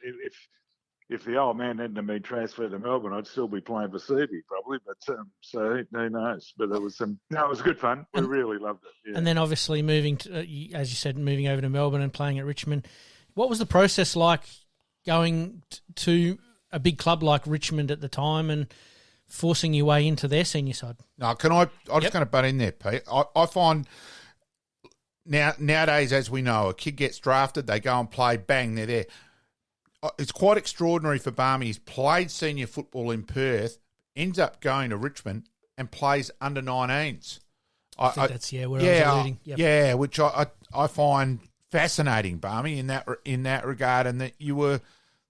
if the old man hadn't been transferred to Melbourne, I'd still be playing for Subi probably. But so who knows? But it was it was good fun. We really loved it. Yeah. And then obviously moving to, as you said, moving over to Melbourne and playing at Richmond. What was the process like going to a big club like Richmond at the time and forcing your way into their senior side? No, I'm just going to butt in there, Pete. I find nowadays, as we know, a kid gets drafted, they go and play, bang, they're there. It's quite extraordinary for Barmy. He's played senior football in Perth, ends up going to Richmond and plays under 19s. I think that's where I was alluding. Yep. Yeah, which I find fascinating, Barmy, in that regard, and that you were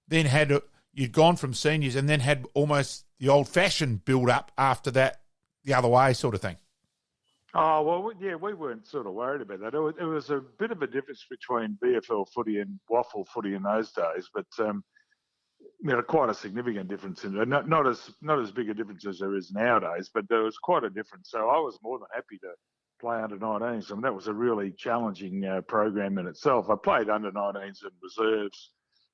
then you'd gone from seniors and then had almost the old-fashioned build-up after that, the other way sort of thing. Oh, well, yeah, we weren't sort of worried about that. It was a bit of a difference between VFL footy and waffle footy in those days, but quite a significant difference. Not as big a difference as there is nowadays, but there was quite a difference. So I was more than happy to play under 19s. I mean, that was a really challenging program in itself. I played under 19s and reserves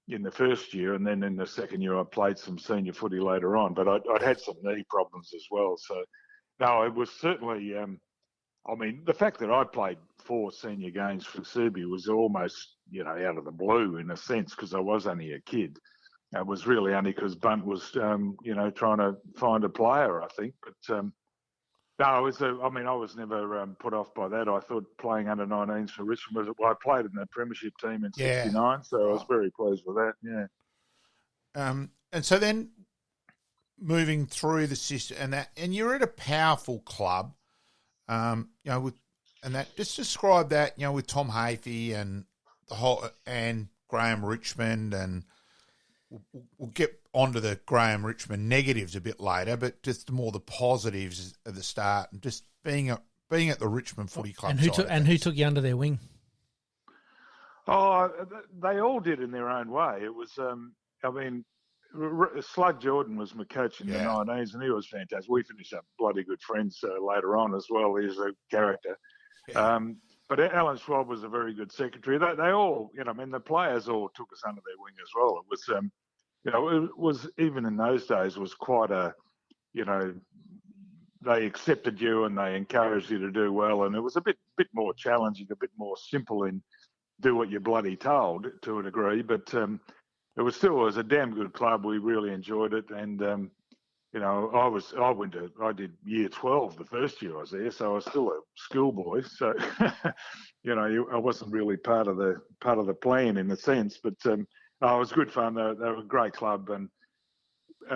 in the first year, and then in the second year I played some senior footy later on, but I'd had some knee problems as well. So, no, it was certainly... the fact that I played 4 senior games for Subi was almost, out of the blue in a sense, because I was only a kid. It was really only because Bunt was, trying to find a player, I think. But no, I was never put off by that. I thought playing under 19s for Richmond I played in the premiership team in '69, so I was very pleased with that. Yeah. And so then moving through the system and you're at a powerful club, just describe that, with Tom Hafey and and Graham Richmond, and we'll get onto the Graham Richmond negatives a bit later, but just more the positives at the start and just being at the Richmond Footy Club. And who took you under their wing? Oh, they all did in their own way. It was, Slug Jordan was my coach in the 19s, and he was fantastic. We finished up bloody good friends later on as well. He's a character. Yeah. But Alan Schwab was a very good secretary. They all, the players all took us under their wing as well. It was, it was, even in those days, was quite a, they accepted you and they encouraged you to do well. And it was a bit more challenging, a bit more simple in do what you're bloody told to a degree. But it was a damn good club. We really enjoyed it. And, I did year 12 the first year I was there, so I was still a schoolboy. So, I wasn't really part of the plan in a sense, but it was good fun. They were a great club and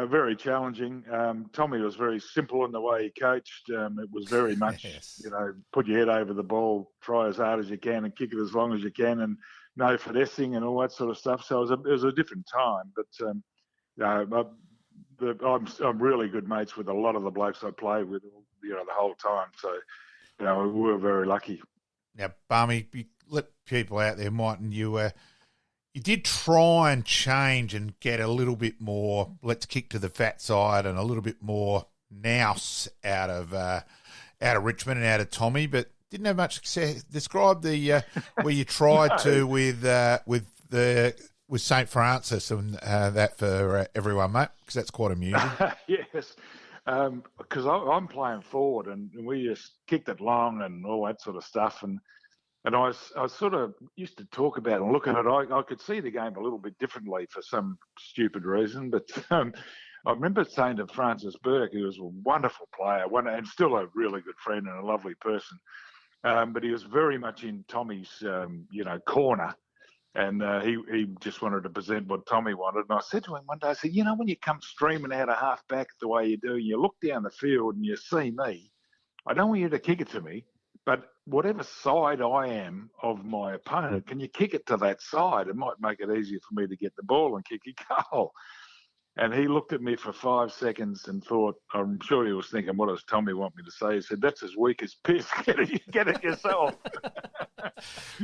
very challenging. Tommy was very simple in the way he coached. It was very much, put your head over the ball, try as hard as you can and kick it as long as you can, and no finessing and all that sort of stuff. So it was a different time, but I'm really good mates with a lot of the blokes I played with, the whole time. So, we were very lucky. Now, Barmy, you let people out there, mightn't you? You did try and change and get a little bit more, let's kick to the fat side, and a little bit more nous out of Richmond and out of Tommy, but didn't have much success. Describe the where you tried to with St. Francis and that for everyone, mate, because that's quite amusing. Yes, because I'm playing forward and we just kicked it long and all that sort of stuff. And I sort of used to talk about and look at it. I could see the game a little bit differently for some stupid reason. But I remember saying to Francis Burke, who was a wonderful player, and still a really good friend and a lovely person, but he was very much in Tommy's, corner. And he just wanted to present what Tommy wanted. And I said to him one day, I said, when you come streaming out of half back the way you do, and you look down the field and you see me, I don't want you to kick it to me, but whatever side I am of my opponent, can you kick it to that side? It might make it easier for me to get the ball and kick a goal. And he looked at me for 5 seconds and thought, I'm sure he was thinking, what does Tommy want me to say? He said, that's as weak as piss. Get it yourself.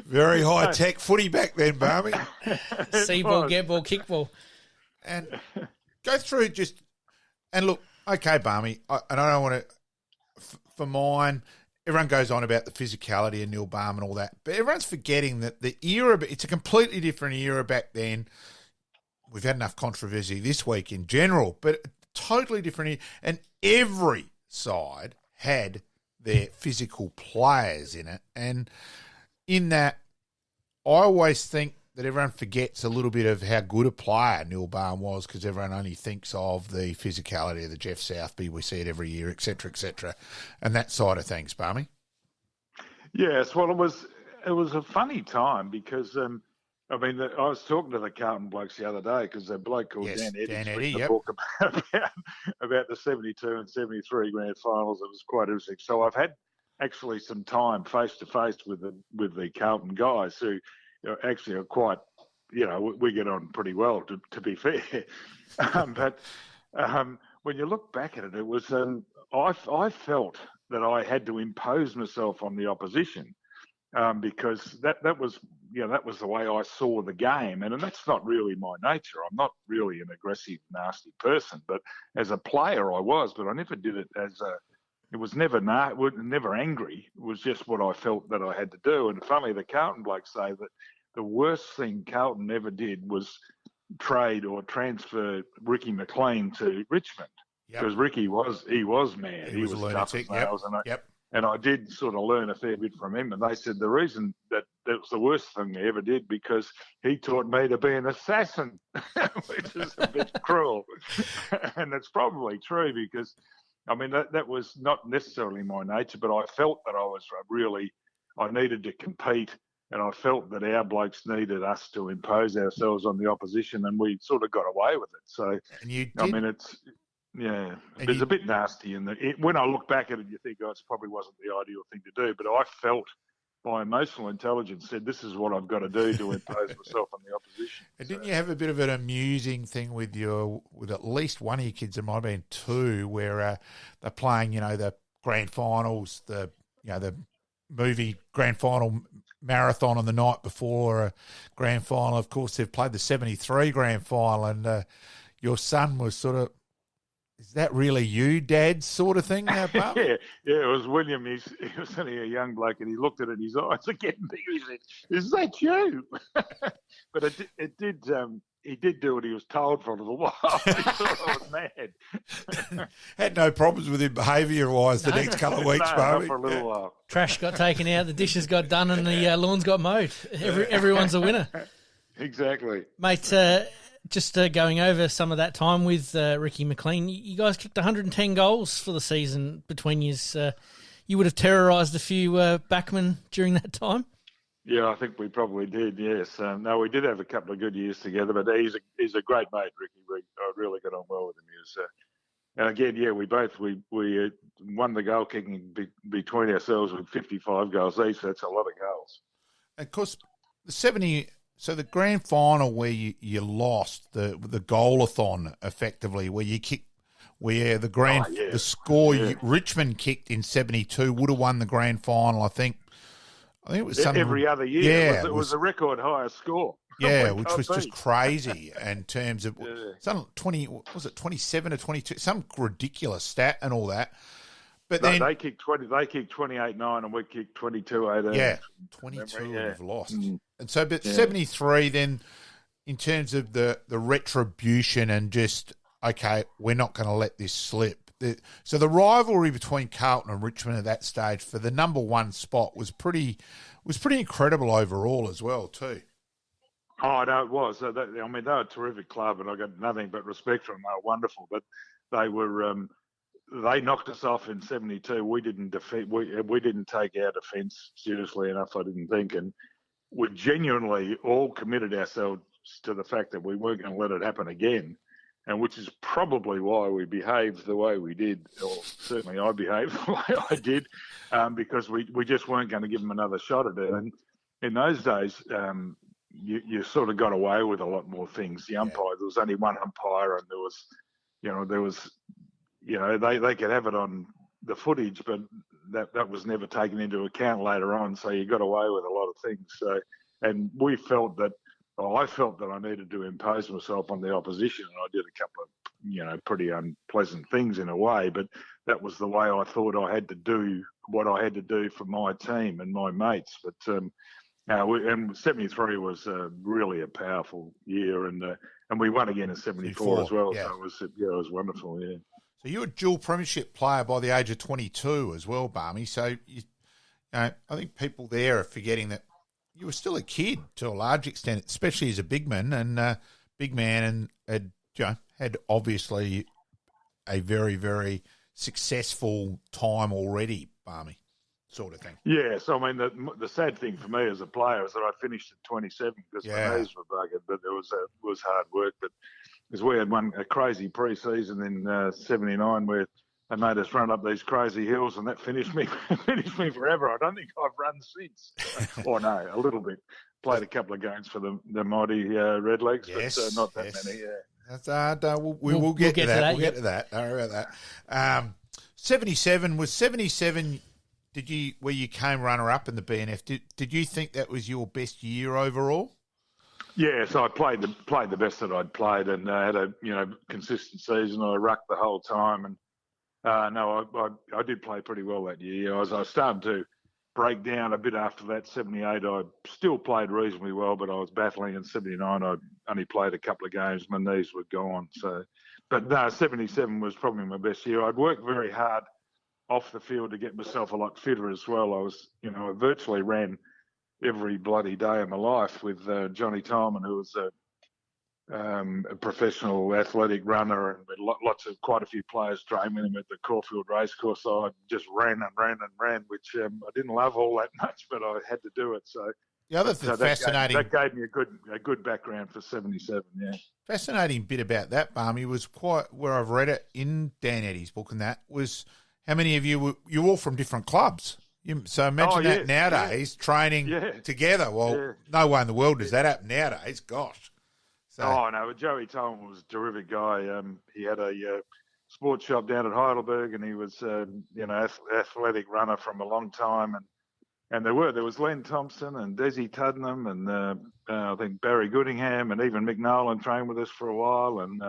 Very high-tech footy back then, Barmy. See ball, get ball, kick ball. And go through and look, okay, Barmy, I don't want to, for mine, everyone goes on about the physicality of Neil Balme and all that, but everyone's forgetting that the era, it's a completely different era back then. We've had enough controversy this week in general, but totally different. And every side had their physical players in it. And in that, I always think that everyone forgets a little bit of how good a player Neil Balme was, because everyone only thinks of the physicality of the Jeff Southby. We see it every year, et cetera, and that side of things, Barmy. Yes, well, it was a funny time because I was talking to the Carlton blokes the other day because a bloke called Dan Eddy wrote a book about the 72 and 73 grand finals. It was quite interesting. So I've had actually some time face to face with the Carlton guys who actually are quite, we get on pretty well to be fair. But when you look back at it, it was I felt that I had to impose myself on the opposition. Because that was the way I saw the game, and that's not really my nature. I'm not really an aggressive, nasty person, but as a player I was. But I never did it it was never never angry. It was just what I felt that I had to do. And finally, the Carlton blokes say that the worst thing Carlton ever did was trade or transfer Ricky McLean to Richmond, because Ricky was mad. He was a lunatic. And I did sort of learn a fair bit from him. And they said the reason that was the worst thing they ever did, because he taught me to be an assassin, which is a bit cruel. And it's probably true because, that was not necessarily my nature, but I felt that I needed to compete And I felt that our blokes needed us to impose ourselves on the opposition, and we sort of got away with it. So, And you did. I mean, it's a bit nasty. When I look back at it, you think, oh, it probably wasn't the ideal thing to do. But I felt my emotional intelligence said, this is what I've got to do to impose myself on the opposition. And didn't you have a bit of an amusing thing with at least one of your kids, there might have been two, where they're playing, the grand finals, the movie grand final marathon on the night before a grand final. Of course, they've played the 73 grand final, and your son was sort of, is that really you, Dad, sort of thing? Yeah, it was William. He was only a young bloke, and he looked at it, and his eyes are getting big. He said, "Is that you?" But he did do what he was told for a little while. He thought I was mad. Had no problems with him behaviour-wise the next couple of weeks, not for a little while. Trash got taken out, the dishes got done, and the lawns got mowed. Everyone's a winner. Exactly. Mate, just going over some of that time with Ricky McLean, you guys kicked 110 goals for the season between yous. You would have terrorised a few backmen during that time? Yeah, I think we probably did, yes. No, we did have a couple of good years together, but he's a great mate, Ricky. I really got on well with him. And again, yeah, we won the goal kicking between ourselves with 55 goals each. That's a lot of goals. And of course, the grand final where you lost, the goal-a-thon effectively, where you kicked, the score Richmond kicked in 72 would have won the grand final, I think it was every other year. Yeah, it was a record higher score. Yeah, which was just crazy in terms of some 20. Was it 27 or 22? Some ridiculous stat and all that. But then they kicked 20. They kicked 28-9, and we kicked 22-18. Yeah, 22 would have lost. And so, but 73 then, in terms of the retribution and just okay, we're not going to let this slip. So the rivalry between Carlton and Richmond at that stage for the number one spot was pretty incredible overall as well too. Oh no, it was. They were a terrific club, and I got nothing but respect for them. They were wonderful, but they were. They knocked us off in 72. We didn't we didn't take our defence seriously enough, I didn't think, and we genuinely all committed ourselves to the fact that we weren't going to let it happen again. And which is probably why we behaved the way we did, or certainly I behaved the way I did, because we just weren't going to give them another shot at it. And in those days, you sort of got away with a lot more things. The umpire, there was only one umpire, and they could have it on the footage, but that was never taken into account later on. So you got away with a lot of things. So, and we felt that. Well, I felt that I needed to impose myself on the opposition, and I did a couple of, pretty unpleasant things in a way, but that was the way I thought I had to do what I had to do for my team and my mates. But and 73 was really a powerful year, and we won again in 74 as well. Yeah. So it was wonderful. Yeah. So you were a dual premiership player by the age of 22 as well, Barmy. So I think people there are forgetting that. You were still a kid to a large extent, especially as a big man, and had obviously a very, very successful time already, Barmy, sort of thing. Yeah, so I mean, the sad thing for me as a player is that I finished at 27 because my knees were buggered, but it was hard work. But because we had a crazy pre-season in 79 where they made us run up these crazy hills, and that finished me forever. I don't think I've run since. Or no, a little bit. Played a couple of games for the mighty Redlegs, but not that many. Yeah. That's we'll get to that. We'll get to that. Don't worry about that. 77 was 77. Where you came runner up in the BNF? Did you think that was your best year overall? Yeah, so I played the best that I'd played, and had a consistent season. I rucked the whole time, and. No, I did play pretty well that year. I was starting to break down a bit after that. 78, I still played reasonably well, but I was battling. In 79, I only played a couple of games. My knees were gone. So, but no, 77 was probably my best year. I'd worked very hard off the field to get myself a lot fitter as well. I virtually ran every bloody day of my life with Johnny Tolman, who was a professional athletic runner, and quite a few players trained with him at the Caulfield Racecourse. So I just ran and ran and ran, which I didn't love all that much, but I had to do it. So The other thing fascinating that gave me a good background for 77. Yeah, fascinating bit about that, Barmy, was quite where I've read it in Dan Eddy's book, and that was how many of you you're all from different clubs. So imagine that nowadays, training together. Well, no way in the world does that happen nowadays. Gosh. So. Oh no, but Joey Tolman was a terrific guy. He had a sports shop down at Heidelberg, and he was athletic runner from a long time, and there was Len Thompson and Desi Tuddenham and I think Barry Goodingham and even Mick Nolan trained with us for a while, and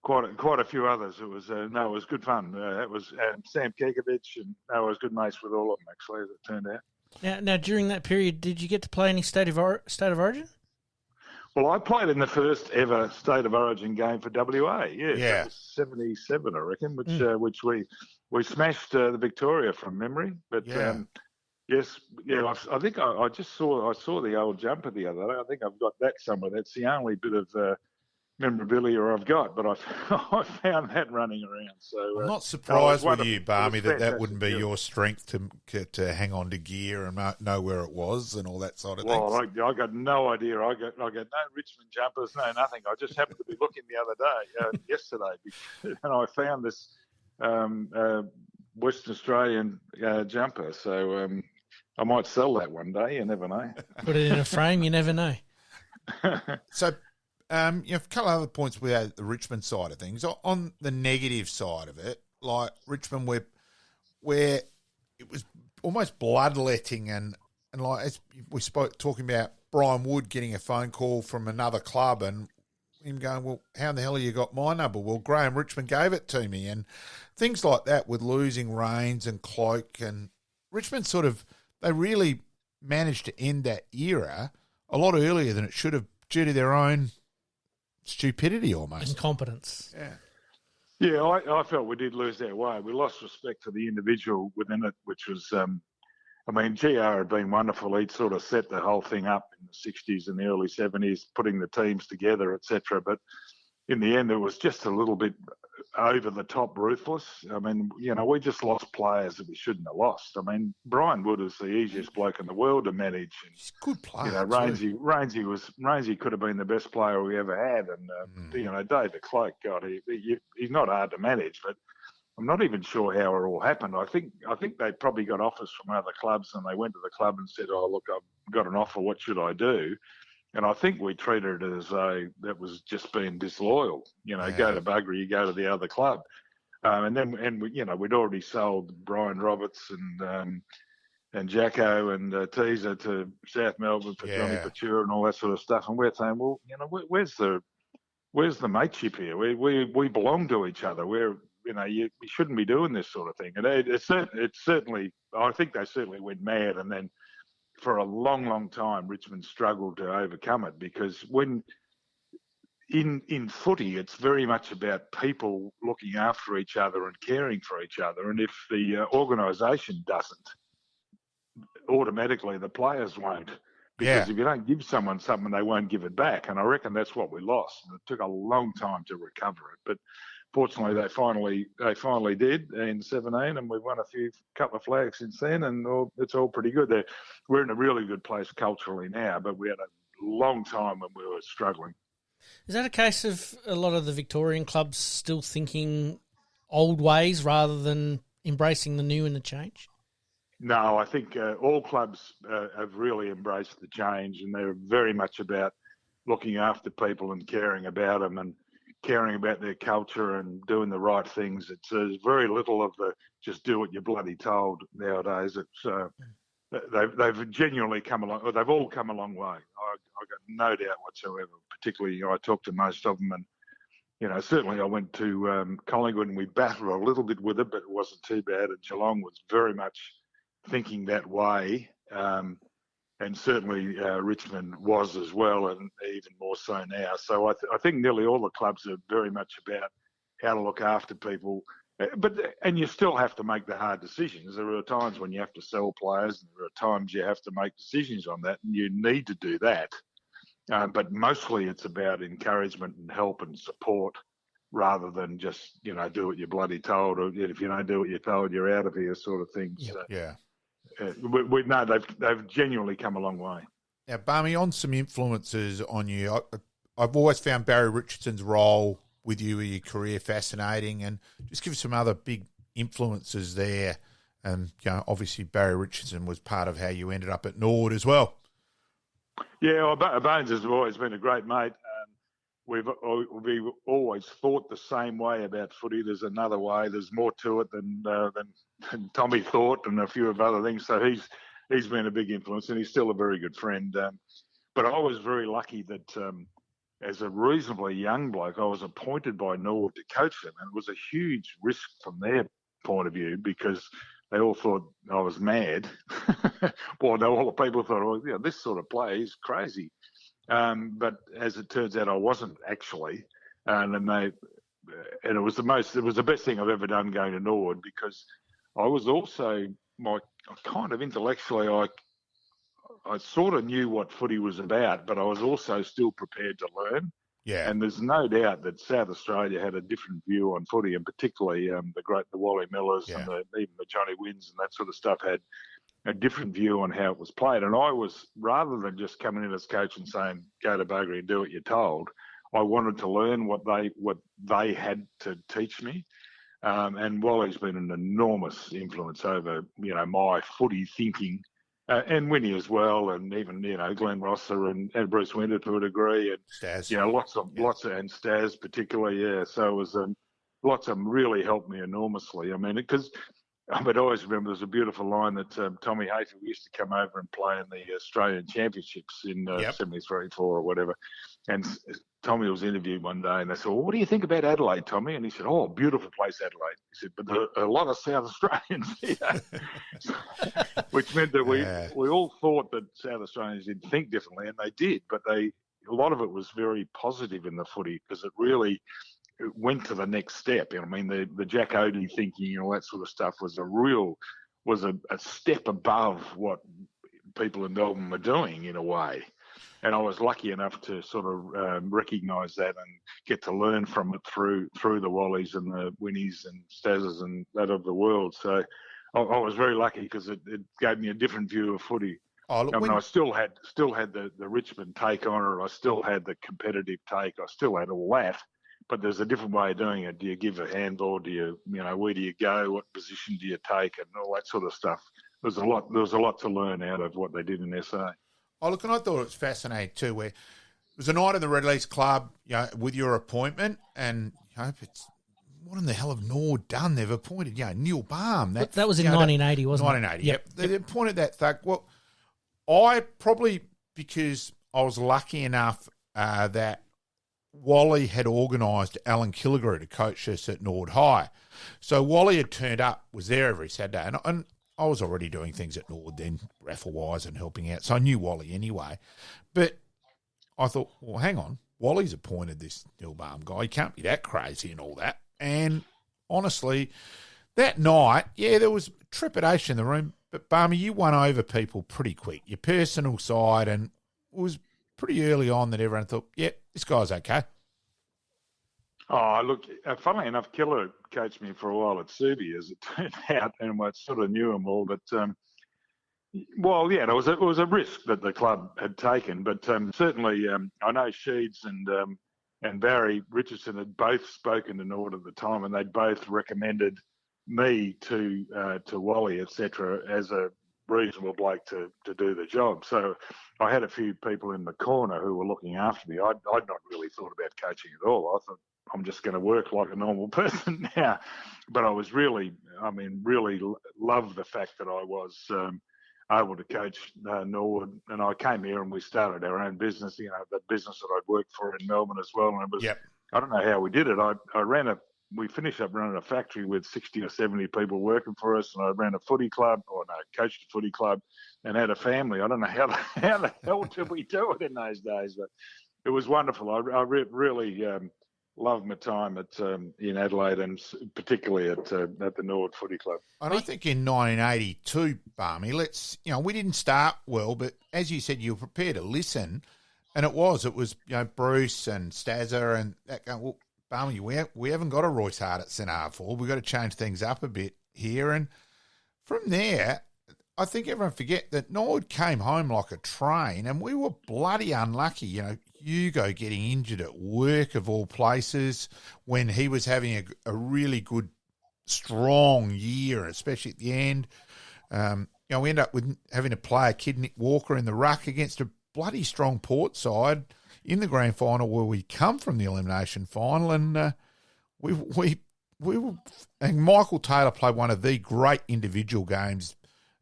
quite a few others. It was it was good fun. It was Sam Kekovich, and I was good mates with all of them actually, as it turned out. Now during that period, did you get to play any state of origin? Well, I played in the first ever State of Origin game for WA. Yeah. It was 77, I reckon, which we smashed the Victoria from memory. But yes, I think I saw the old jumper the other day. I think I've got that somewhere. That's the only bit of memorabilia I've got, but I found that running around. So I'm not surprised with you, Barmy, that wouldn't be your strength to hang on to gear and know where it was and all that sort of thing. Well, I got no idea. I got no Richmond jumpers, no nothing. I just happened to be looking the other day, yesterday, and I found this Western Australian jumper. So I might sell that one day. You never know. Put it in a frame. You never know. So. A couple of other points with the Richmond side of things. On the negative side of it, like Richmond, where it was almost bloodletting, and like as we talking about Brian Wood getting a phone call from another club and him going, well, how in the hell have you got my number? Well, Graham Richmond gave it to me, and things like that with losing Rains and Cloak, and Richmond they really managed to end that era a lot earlier than it should have due to their own stupidity almost. Incompetence. Yeah, I felt we did lose our way. We lost respect for the individual within it, which was, GR had been wonderful. He'd sort of set the whole thing up in the 60s and the early 70s, putting the teams together, etc. But in the end, it was just a little bit over the top ruthless. I mean, we just lost players that we shouldn't have lost. I mean, Brian Wood is the easiest bloke in the world to manage. And, he's a good player. Rainsy could have been the best player we ever had. And, David Cloak, God, he's not hard to manage, but I'm not even sure how it all happened. I think they probably got offers from other clubs, and they went to the club and said, oh, look, I've got an offer. What should I do? And I think we treated it as that was just being disloyal. Go to Buggery, you go to the other club. We'd already sold Brian Roberts and Jacko and Teaser to South Melbourne for Johnny Patura and all that sort of stuff. And we're saying, well, where's the mateship here? We belong to each other. We shouldn't be doing this sort of thing. And it certainly, I think they certainly went mad, and then. For a long, long time, Richmond struggled to overcome it, because when in footy, it's very much about people looking after each other and caring for each other. And if the organisation doesn't, automatically the players won't. Because if you don't give someone something, they won't give it back. And I reckon that's what we lost. It took a long time to recover it. But fortunately, they finally did in 17, and we've won a couple of flags since then, and it's all pretty good. We're in a really good place culturally now, but we had a long time when we were struggling. Is that a case of a lot of the Victorian clubs still thinking old ways rather than embracing the new and the change? No, I think all clubs have really embraced the change, and they're very much about looking after people and caring about them and caring about their culture and doing the right things. There's very little of the just do what you're bloody told nowadays. It's they've genuinely come along. Or they've all come a long way. I got no doubt whatsoever. Particularly, I talked to most of them, and certainly I went to Collingwood and we battled a little bit with it, but it wasn't too bad. And Geelong was very much thinking that way. And certainly Richmond was as well, and even more so now. So I think nearly all the clubs are very much about how to look after people. And you still have to make the hard decisions. There are times when you have to sell players, and there are times you have to make decisions on that, and you need to do that. But mostly it's about encouragement and help and support, rather than just, do what you're bloody told, or if you don't do what you're told, you're out of here sort of thing. Yeah. No, they've genuinely come a long way. Now, Barmy, on some influences on you, I've always found Barry Richardson's role with you in your career fascinating, and just give us some other big influences there. And obviously Barry Richardson was part of how you ended up at Nord as well. Yeah, well, Bones has always been a great mate. We've always thought the same way about footy. There's another way. There's more to it than Tommy thought, and a few of other things. So he's been a big influence, and he's still a very good friend. But I was very lucky that as a reasonably young bloke, I was appointed by Nord to coach them, and it was a huge risk from their point of view because they all thought I was mad. Well, no, all the people thought, this sort of play is crazy. But as it turns out, I wasn't actually, and it was the best thing I've ever done going to Nord, because I was also kind of intellectually, I sort of knew what footy was about, but I was also still prepared to learn. Yeah. And there's no doubt that South Australia had a different view on footy, and particularly the Wally Millers and even the Johnny Wynns and that sort of stuff had a different view on how it was played. And I was, rather than just coming in as coach and saying, go to Buggery and do what you're told, I wanted to learn what they had to teach me. And Wally's been an enormous influence over, my footy thinking, and Winnie as well, and even, Glenn Rosser and Bruce Winter to a degree, and Staz. Lots of, and Staz particularly, yeah. So it was lots of them really helped me enormously. I mean, because I always remember there's a beautiful line that Tommy Hayfield used to come over and play in the Australian Championships in 73, 4 or whatever. And Tommy was interviewed one day and they said, well, what do you think about Adelaide, Tommy? And he said, oh, beautiful place, Adelaide. He said, but there are a lot of South Australians here. Which meant that we all thought that South Australians did think differently, and they did, but a lot of it was very positive in the footy because it really went to the next step. I mean, the Jack Oatey thinking and all that sort of stuff was a step above what people in Melbourne were doing in a way. And I was lucky enough to sort of recognise that and get to learn from it through the Wallies and the Winnies and Stazzers and that of the world. So I was very lucky because it gave me a different view of footy. Oh, look, I still had the Richmond take on it. I still had the competitive take. I still had all that. But there's a different way of doing it. Do you give a handball? Do you, where do you go? What position do you take? And all that sort of stuff. There was a lot to learn out of what they did in SA. Oh, look, and I thought it was fascinating too, where it was a night in the Red Leafs Club, with your appointment, and it's what in the hell have Nord done? They've appointed, Neil Baum. That was in 1980, wasn't it? 1980, yep. They appointed that thug. Well, I probably, because I was lucky enough that Wally had organised Alan Killigrew to coach us at Nord High. So Wally had turned up, was there every Saturday, and I was already doing things at Nord then, raffle-wise and helping out, so I knew Wally anyway. But I thought, well, hang on, Wally's appointed this Neil Baum guy. He can't be that crazy and all that. And honestly, that night, there was trepidation in the room, but Barmy, you won over people pretty quick, your personal side, and it was pretty early on that everyone thought, this guy's okay. Oh, look, funnily enough, Killer coached me for a while at Subi, as it turned out, and I sort of knew him all. But, it was a risk that the club had taken. But certainly, I know Sheeds and Barry Richardson had both spoken to Nord at the time, and they both recommended me to Wally, etc., as a reasonable bloke to do the job. So I had a few people in the corner who were looking after me. I'd not really thought about coaching at all. I thought, I'm just going to work like a normal person now. But I was really loved the fact that I was able to coach Norwood. And I came here and we started our own business, the business that I'd worked for in Melbourne as well. And it was, I don't know how we did it. We finished up running a factory with 60 or 70 people working for us, and I ran a footy club, coached a footy club, and had a family. I don't know how the hell did we do it in those days, but it was wonderful. I really loved my time in Adelaide, and particularly at the Nord Footy Club. And I think in 1982, Barmy, we didn't start well, but as you said, you were prepared to listen, and it was Bruce and Stazzer and that going, well, Barmy, we haven't got a Royce Hart at centre half forward. We've got to change things up a bit here. And from there, I think everyone forget that Norwood came home like a train, and we were bloody unlucky. You know, Hugo getting injured at work of all places when he was having a really good, strong year, especially at the end. We end up with having to play a kid, Nick Walker, in the ruck against a bloody strong Port side in the grand final, where we come from the elimination final, and we were. And Michael Taylor played one of the great individual games.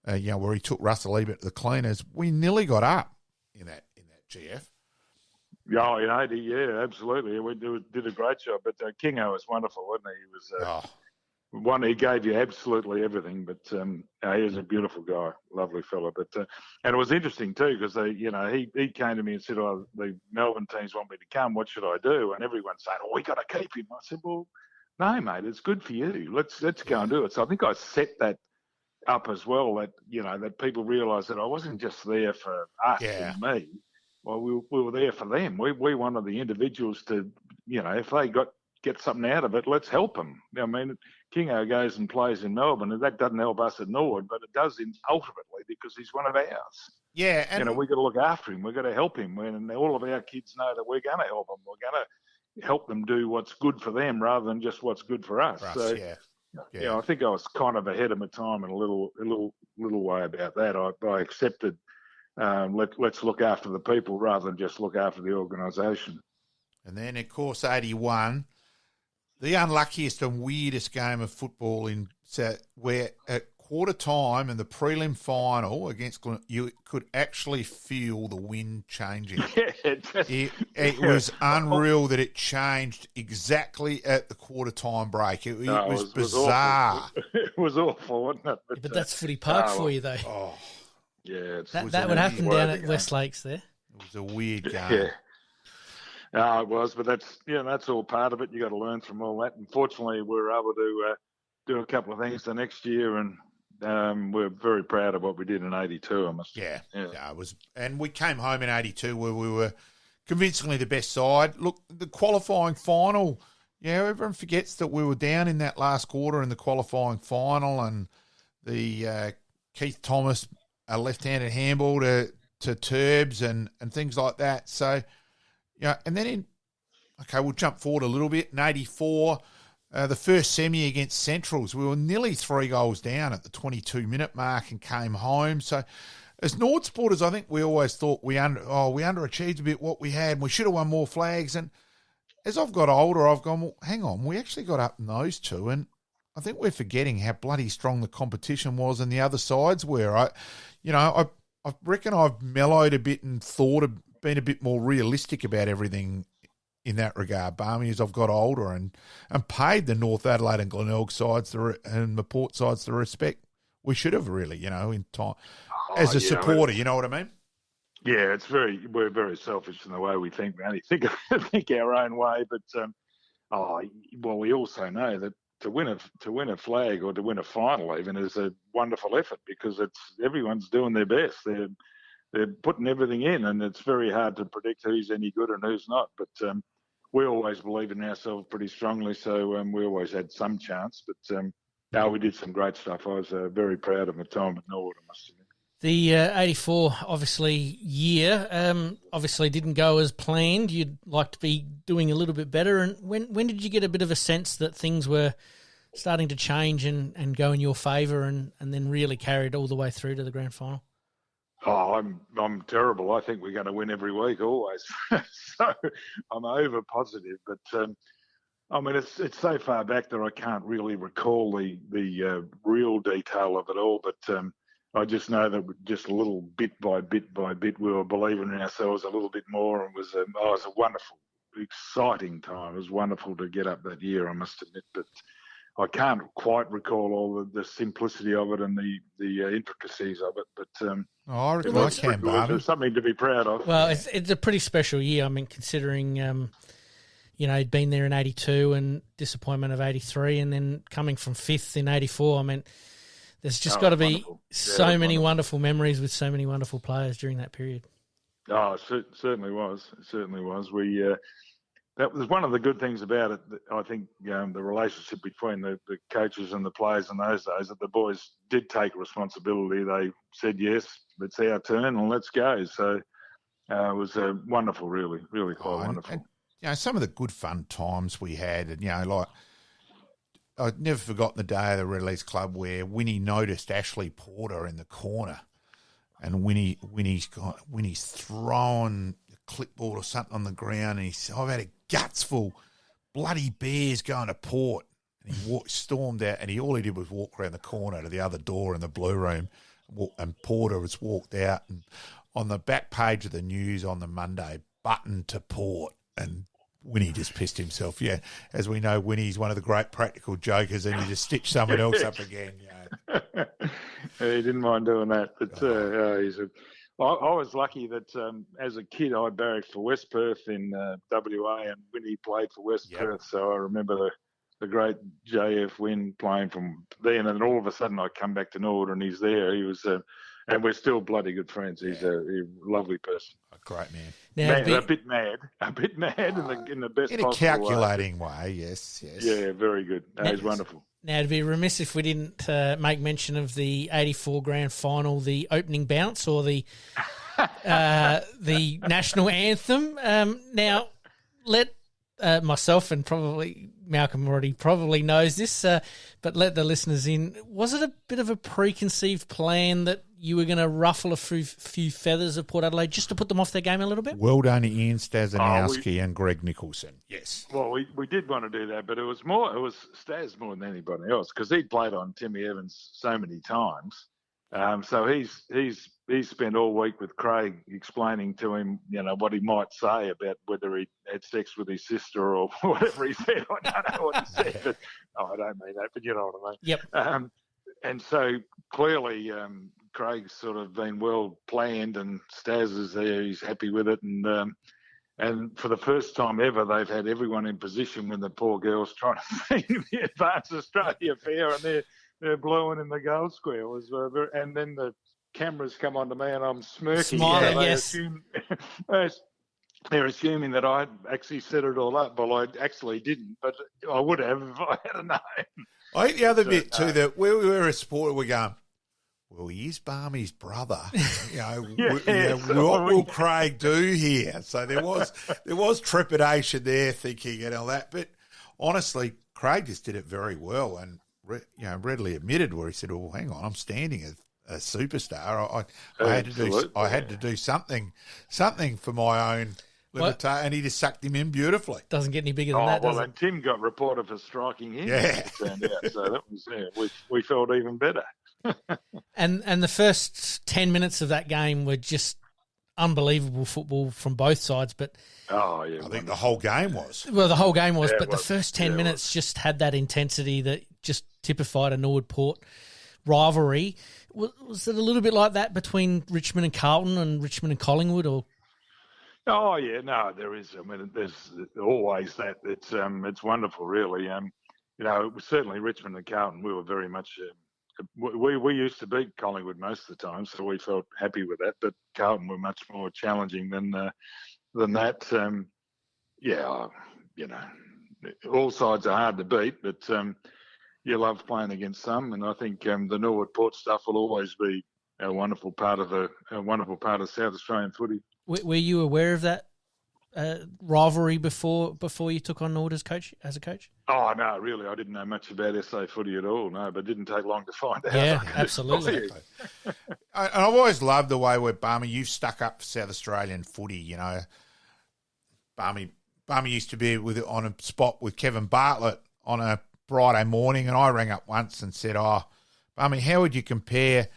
Where he took Russell Ebert to the cleaners. We nearly got up in that GF. Yeah, in 80, yeah, absolutely. We did a great job. But Kingo was wonderful, wasn't he? He was one. He gave you absolutely everything. But he was a beautiful guy, lovely fella. But and it was interesting too, because he came to me and said, "Oh, the Melbourne teams want me to come. What should I do?" And everyone's saying, "Oh, we got to keep him." I said, "Well, no, mate, it's good for you. Let's go and do it." So I think I set that up as well, that people realise that I wasn't just there for us and me. Well, we were there for them. We wanted the individuals to, if they get something out of it, let's help them. I mean, Kingo goes and plays in Melbourne, and that doesn't help us at Norwood, but it does ultimately, because he's one of ours. Yeah, and we've got to look after him. We've got to help him, and all of our kids know that we're going to help them. We're going to help them do what's good for them rather than just what's good for us. I think I was kind of ahead of my time in a little way about that. I accepted let's look after the people rather than just look after the organisation. And then, of course, 81, the unluckiest and weirdest game of football where at quarter time in the prelim final against Glen, you could actually feel the wind changing. It was unreal that it changed exactly at the quarter time break. It was bizarre. It was awful, wasn't it? But that's Footy Park for you, though. Oh, yeah, that would happen down at West Lakes there. It was a weird game. Yeah. No, it was, but that's all part of it. You got to learn from all that. Unfortunately, we were able to do a couple of things the next year, and we're very proud of what we did in 82. I must say. Yeah, it was, and we came home in 82 where we were convincingly the best side. Look, the qualifying final. Yeah, everyone forgets that we were down in that last quarter in the qualifying final, and the Keith Thomas a left-handed handball to Turbs and things like that. So. Yeah, and then we'll jump forward a little bit. In 84, the first semi against Centrals, we were nearly 3 goals down at the 22-minute mark and came home. So as Nord supporters, I think we always thought we underachieved a bit what we had, and we should have won more flags. And as I've got older, I've gone, well, hang on, we actually got up in those two, and I think we're forgetting how bloody strong the competition was and the other sides were. I reckon I've mellowed a bit and been a bit more realistic about everything in that regard, Barmy, as I've got older and paid the North Adelaide and Glenelg sides and the Port sides the respect we should have really, in time as a supporter. You know what I mean? Yeah, we're very selfish in the way we think. We only think our own way, but we also know that to win a flag or to win a final even is a wonderful effort, because everyone's doing their best. They're putting everything in, and it's very hard to predict who's any good and who's not. But we always believe in ourselves pretty strongly, so we always had some chance. But we did some great stuff. I was very proud of my time at Norwood, I must admit. The 84, obviously, year obviously didn't go as planned. You'd like to be doing a little bit better. And when did you get a bit of a sense that things were starting to change and go in your favour and then really carried all the way through to the grand final? Oh, I'm terrible. I think we're going to win every week, always. So I'm over positive. But it's so far back that I can't really recall the real detail of it all. But I just know that just a little bit by bit we were believing in ourselves a little bit more. It was a wonderful, exciting time. It was wonderful to get up that year, I must admit. But I can't quite recall all the simplicity of it and the intricacies of it, but I reckon I can, Barb. It's something to be proud of. Well, it's a pretty special year. I mean, considering he'd been there in 82 and disappointment of 83, and then coming from 5th in 84. I mean, there's just got to be so many wonderful memories with so many wonderful players during that period. Oh, it certainly was. It certainly was. We that was one of the good things about it. I think the relationship between the coaches and the players in those days, that the boys did take responsibility. They said, yes, it's our turn and let's go. So it was wonderful, really, really quite wonderful. And, some of the good fun times we had, and, like, I've never forgotten the day of the Red Club where Winnie noticed Ashley Porter in the corner, and Winnie's throwing a clipboard or something on the ground, and he said, I've had a guts full, bloody bears going to Port. And he stormed out, and all he did was walk around the corner to the other door in the blue room, and Porter was walked out, and on the back page of the news on the Monday, button to Port, and Winnie just pissed himself. Yeah, as we know, Winnie's one of the great practical jokers, and he just stitched someone else up again. He didn't mind doing that, but I was lucky that as a kid I barracked for West Perth in WA, and Winnie played for West Perth, so I remember the great JF Wynn playing from then, and then all of a sudden I come back to Norwood and he's there. He was, and we're still bloody good friends. He's a lovely person. A great man. A bit mad in the best possible way. In a calculating way, yes. Yeah, very good. He's wonderful. Now, it'd be remiss if we didn't make mention of the 84 grand final, the opening bounce, or the national anthem. Now, let myself, and probably Malcolm already probably knows this, but let the listeners in. Was it a bit of a preconceived plan that you were going to ruffle a few feathers of Port Adelaide just to put them off their game a little bit? Well done, Ian Stazanowski and Greg Nicholson. Yes. Well, we did want to do that, but it was Staz more than anybody else, because he'd played on Timmy Evans so many times. So he's spent all week with Craig explaining to him, what he might say about whether he had sex with his sister or whatever he said. I don't know what he said, but I don't mean that, but you know what I mean. Yep. And so clearly Craig's sort of been well planned, and Staz is there. He's happy with it, and for the first time ever, they've had everyone in position when the poor girls trying to sing the Advance Australia Fair, and they're blowing in the goal square. It was and then the cameras come onto me, and I'm smirking. Smiling, yes. They're assuming that I actually set it all up. Well, I actually didn't, but I would have if I had known. I think the other bit too, that where we were a supporter, we're going, well, he is Barmy's brother. What will Craig do here? So there was trepidation there, thinking and all that. But honestly, Craig just did it very well, and readily admitted where he said, "Well, hang on, I'm standing as a superstar. I had to do something for my own." And he just sucked him in beautifully. Doesn't get any bigger than that, does it? And Tim got reported for striking him. Yeah. It turned out. So that was, we felt even better. And the first 10 minutes of that game were just unbelievable football from both sides. But I think the whole game was. Well, the whole game was, but the first 10 minutes just had that intensity that just typified a Norwood Port rivalry. Was it a little bit like that between Richmond and Carlton and Richmond and Collingwood, or? Oh yeah, no, there is. I mean, there's always that. It's wonderful, really. Certainly Richmond and Carlton, we were very much. We used to beat Collingwood most of the time, so we felt happy with that. But Carlton were much more challenging than that. All sides are hard to beat, but you love playing against some, and I think the Norwood Port stuff will always be a wonderful part of South Australian footy. Were you aware of that rivalry before you took on Norwood as a coach? Oh, no, really. I didn't know much about SA footy at all, no, but it didn't take long to find out. Yeah, absolutely. I've always loved the way where Barmy, you've stuck up for South Australian footy, Barmy used to be on a spot with Kevin Bartlett on a Friday morning, and I rang up once and said, Barmy, how would you compare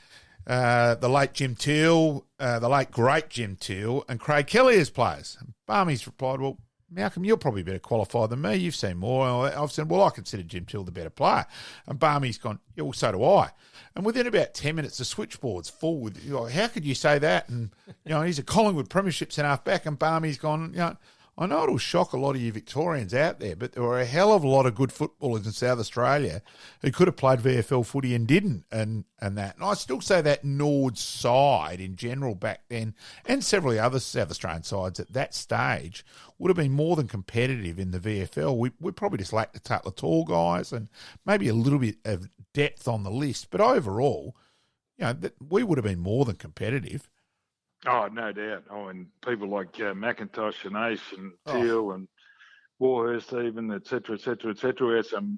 the late Jim Teal, the late great Jim Teal, and Craig Kelly as players? And Barmy's replied, well, Malcolm, you're probably better qualified than me. You've seen more. I've said, well, I consider Jim Teal the better player. And Barmy's gone, yeah, well, so do I. And within about 10 minutes, the switchboard's full with, how could you say that? And, he's a Collingwood premiership centre half back, and Barmy's gone, I know it'll shock a lot of you Victorians out there, but there were a hell of a lot of good footballers in South Australia who could have played VFL footy and didn't, and that. And I still say that Nord side in general back then, and several of the other South Australian sides at that stage, would have been more than competitive in the VFL. We probably just lacked a couple of tall guys and maybe a little bit of depth on the list. But overall, we would have been more than competitive. Oh, no doubt. Oh, and people like McIntosh and Ace and Teal and Warhurst even, et cetera, et cetera, et cetera. We had some,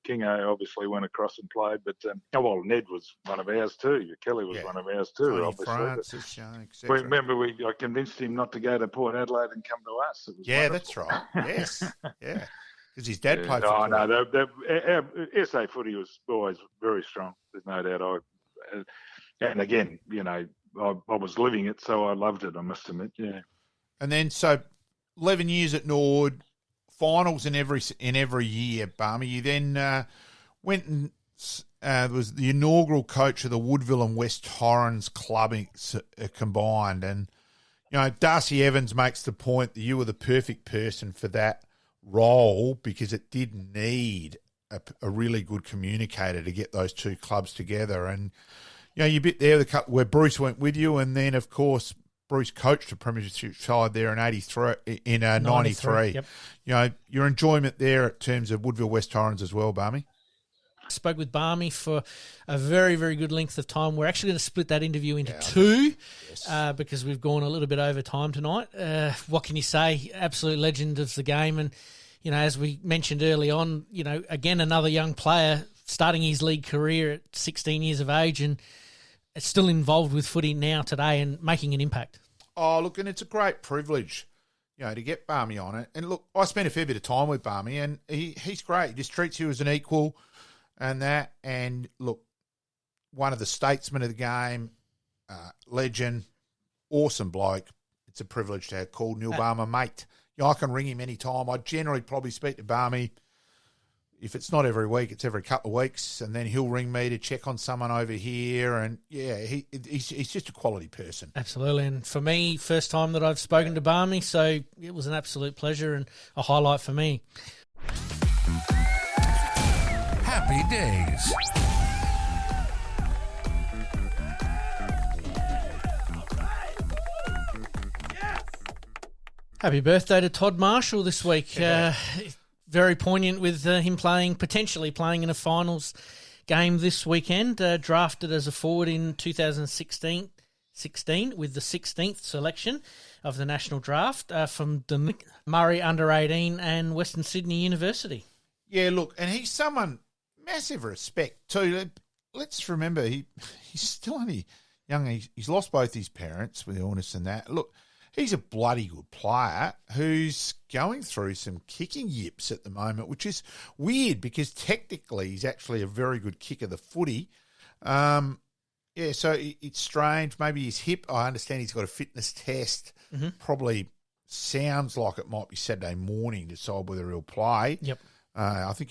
Kingo obviously went across and played, but, Ned was one of ours too. Kelly was one of ours too, Tony obviously. Francis, remember, I convinced him not to go to Port Adelaide and come to us. It was wonderful. That's right. Yes, yeah. Because his dad played for Port. Oh, no, our SA footy was always very strong. There's no doubt. And again, I was living it, so I loved it, I must admit, yeah. And then, 11 years at Nord, finals in every year, Barmy. You then went and was the inaugural coach of the Woodville and West Torrens club combined. And, Darcy Evans makes the point that you were the perfect person for that role because it did need a really good communicator to get those two clubs together. And, you bit there where Bruce went with you, and then, of course, Bruce coached the premiership side there in 93. Yep. Your enjoyment there in terms of Woodville West Torrens as well, Barmy. I spoke with Barmy for a very, very good length of time. We're actually going to split that interview into two because we've gone a little bit over time tonight. What can you say? Absolute legend of the game. And, as we mentioned early on, again, another young player starting his league career at 16 years of age and still involved with footy now today and making an impact. Oh, look, and it's a great privilege, to get Barmy on it. And look, I spent a fair bit of time with Barmy, and he's great. He just treats you as an equal and that. And look, one of the statesmen of the game, legend, awesome bloke. It's a privilege to have called Neil Barmer, mate. I can ring him anytime. I generally probably speak to Barmy. If it's not every week, it's every couple of weeks, and then he'll ring me to check on someone over here. And, he's just a quality person. Absolutely. And for me, first time that I've spoken to Barmy, so it was an absolute pleasure and a highlight for me. Happy days. Happy birthday to Todd Marshall this week. Very poignant with him potentially playing in a finals game this weekend. Drafted as a forward in 2016 with the 16th selection of the national draft from the Murray Under-18 and Western Sydney University. Yeah, look, and he's someone massive respect too. Let's remember he's still only young. He's lost both his parents with illness and that. Look, he's a bloody good player who's going through some kicking yips at the moment, which is weird because technically he's actually a very good kicker of the footy. So it's strange. Maybe his hip, I understand he's got a fitness test. Mm-hmm. Probably sounds like it might be Saturday morning to decide whether he'll play. Yep. I think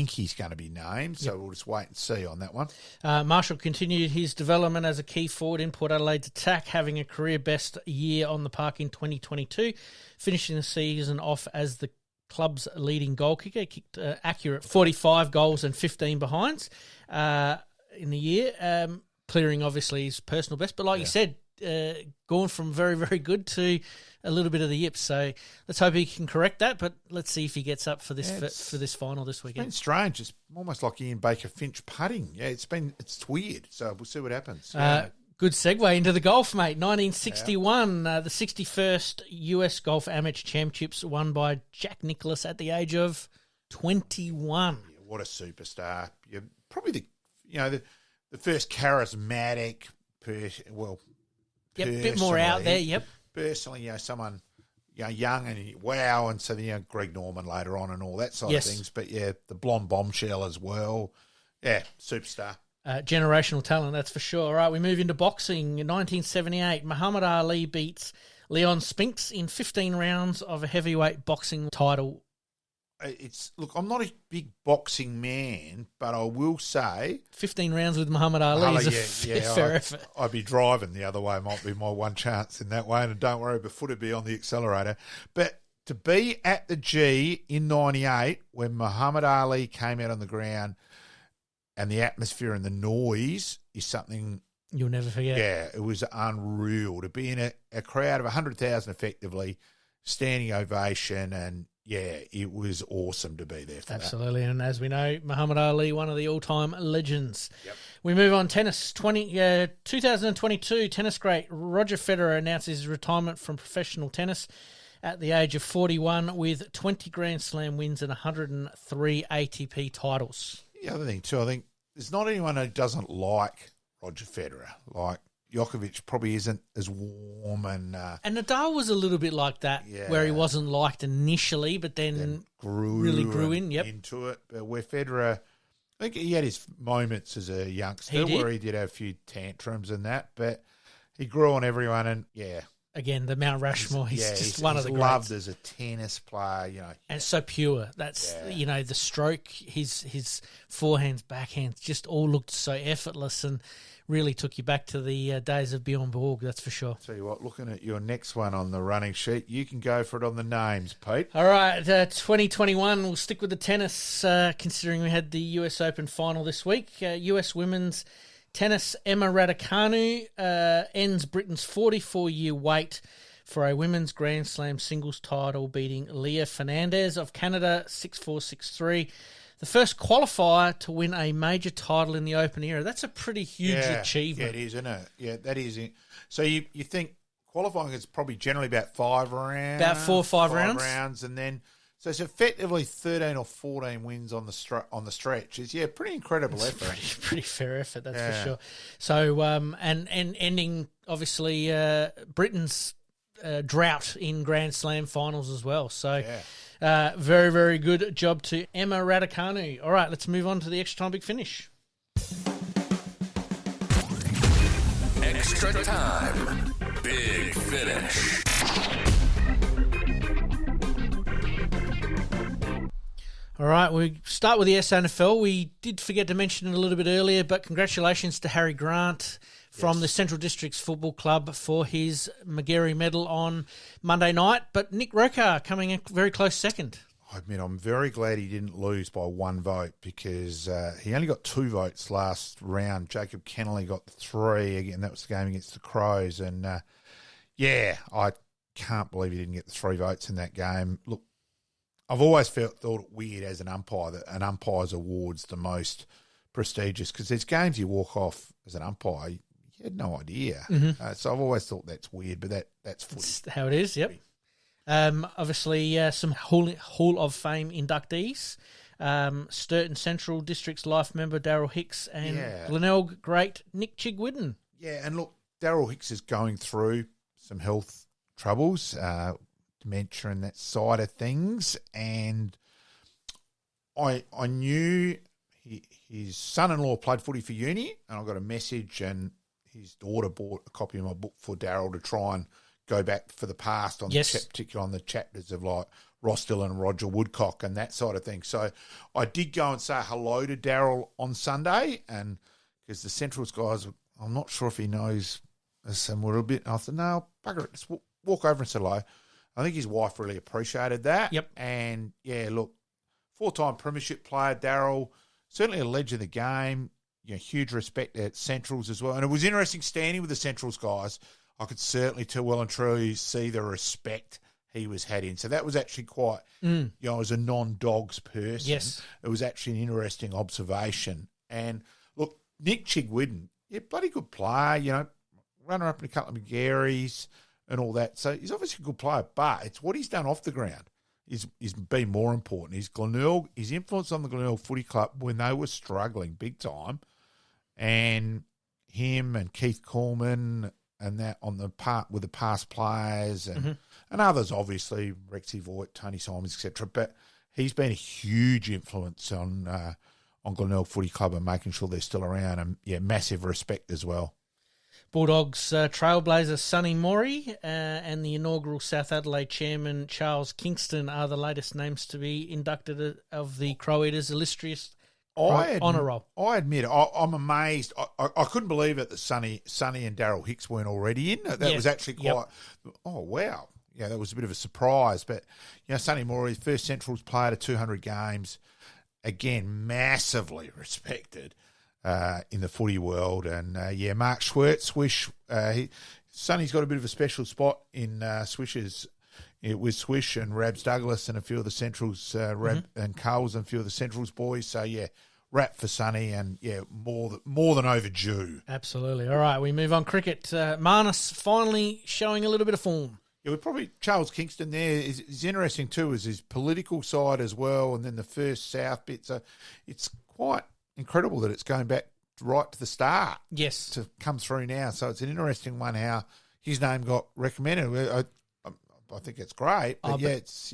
he's going to be named, so we'll just wait and see on that one. Marshall continued his development as a key forward in Port Adelaide's attack, having a career best year on the park in 2022, finishing the season off as the club's leading goal kicker. He kicked accurate 45 goals and 15 behinds in the year, clearing obviously his personal best. But like you said, gone from very, very good to a little bit of the yips. So let's hope he can correct that, but let's see if he gets up for this for this final this weekend. It's been strange. It's almost like Ian Baker Finch putting. Yeah, it's weird. So we'll see what happens. Good segue into the golf, mate. 1961, the 61st US Golf Amateur Championships won by Jack Nicklaus at the age of 21. Yeah, what a superstar. Yeah, probably the first charismatic person. Well, a bit more out there, yep. Personally, someone young and wow, and so Greg Norman later on and all that sort of things. But the blonde bombshell as well. Yeah, superstar. Generational talent, that's for sure. All right, we move into boxing. In 1978, Muhammad Ali beats Leon Spinks in 15 rounds of a heavyweight boxing title look, I'm not a big boxing man, but I will say 15 rounds with Muhammad Ali is a fair effort. I'd be driving the other way, might be my one chance in that way, and don't worry, the foot would be on the accelerator. But to be at the G in 98 when Muhammad Ali came out on the ground and the atmosphere and the noise is something you'll never forget. Yeah, it was unreal to be in a crowd of 100,000 effectively, standing ovation, and yeah, it was awesome to be there for Absolutely, and as we know, Muhammad Ali, one of the all-time legends. Yep. We move on. Tennis. 2022 tennis great Roger Federer announces his retirement from professional tennis at the age of 41 with 20 Grand Slam wins and 103 ATP titles. The other thing too, I think there's not anyone who doesn't like Roger Federer. Like Djokovic probably isn't as warm, and Nadal was a little bit like that, where he wasn't liked initially, but then really grew into it. But where Federer, I think he had his moments as a youngster where he did have a few tantrums and that, but he grew on everyone, and again, the Mount Rushmore, he's one of the greats. Loved as a tennis player, And so pure. That's, the stroke, his forehands, backhands, just all looked so effortless and really took you back to the days of Bjorn Borg, that's for sure. Tell you what, looking at your next one on the running sheet, you can go for it on the names, Pete. All right, 2021, we'll stick with the tennis, considering we had the US Open final this week. US women's tennis, Emma Raducanu ends Britain's 44-year wait for a women's Grand Slam singles title, beating Leah Fernandez of Canada 6-4, 6-3. The first qualifier to win a major title in the Open era. That's a pretty huge achievement. Yeah, it is, isn't it? Yeah, that is it. So you think qualifying is probably generally about 5 rounds? About 4 or 5 rounds. And then, so it's effectively 13 or 14 wins on the stretch. It's, pretty incredible effort. Pretty fair effort, that's for sure. So, and ending, obviously, Britain's drought in Grand Slam finals as well. So, very, very good job to Emma Raducanu. All right, let's move on to the Extra Time Big Finish. Extra Time Big Finish. All right, we start with the SANFL. We did forget to mention it a little bit earlier, but congratulations to Harry Grant from the Central Districts Football Club for his Magarey medal on Monday night. But Nick Rokar coming in very close second. I admit I'm very glad he didn't lose by 1 vote, because he only got 2 votes last round. Jacob Kennelly got 3. Again, that was the game against the Crows. And, I can't believe he didn't get the 3 votes in that game. Look, I've always thought it weird as an umpire that an umpire's award's the most prestigious, because there's games you walk off as an umpire, you had no idea. Mm-hmm. So I've always thought that's weird, but that's footy. That's how it is, yep. Obviously, some Hall of Fame inductees. Sturton Central District's life member Daryl Hicks and Glenelg great Nick Chigwidden. Yeah, and look, Daryl Hicks is going through some health troubles, dementia and that side of things, and I knew his son-in-law played footy for uni, and I got a message, and his daughter bought a copy of my book for Daryl to try and go back for the past on particularly on the chapters of like Ross Dillon and Roger Woodcock and that sort of thing. So I did go and say hello to Daryl on Sunday, and because the Centrals guys, I'm not sure if he knows us, and we're a bit, I said, no, bugger it, just walk over and say hello. I think his wife really appreciated that. Yep. And, look, 4-time premiership player, Daryl, certainly a legend of the game, huge respect at Centrals as well. And it was interesting standing with the Centrals guys. I could certainly tell well and truly see the respect he was had in. So that was actually quite, as a non-Dogs person, it was actually an interesting observation. And, look, Nick Chigwidden, bloody good player, runner-up in a couple of Magarys and all that. So he's obviously a good player, but it's what he's done off the ground is been more important. His influence on the Glenelg Footy Club when they were struggling big time, and him and Keith Coleman and that on the part with the past players and others, obviously, Rexy Voigt, Tony Simons, etc. But he's been a huge influence on Glenelg Footy Club and making sure they're still around, and massive respect as well. Bulldogs trailblazer Sonny Morey and the inaugural South Adelaide chairman Charles Kingston are the latest names to be inducted of the Crow Eaters' illustrious honour roll. I admit, I'm amazed. I couldn't believe it that Sonny and Daryl Hicks weren't already in. That was actually quite. Yep. Oh wow, yeah, that was a bit of a surprise. But Sonny Morey, first Central's player to 200 games, again massively respected in the footy world. And Mark Schwertz, Swish. Sonny's got a bit of a special spot in Swish's. With Swish and Rabs Douglas and a few of the Centrals, and Coles and a few of the Centrals boys. So, rap for Sonny and, more than overdue. Absolutely. All right, we move on. Cricket. Marnus finally showing a little bit of form. Yeah, Charles Kingston there is interesting too, is his political side as well, and then the first South bit. So it's quite incredible that it's going back right to the start. Yes. To come through now. So it's an interesting one how his name got recommended. I think it's great, but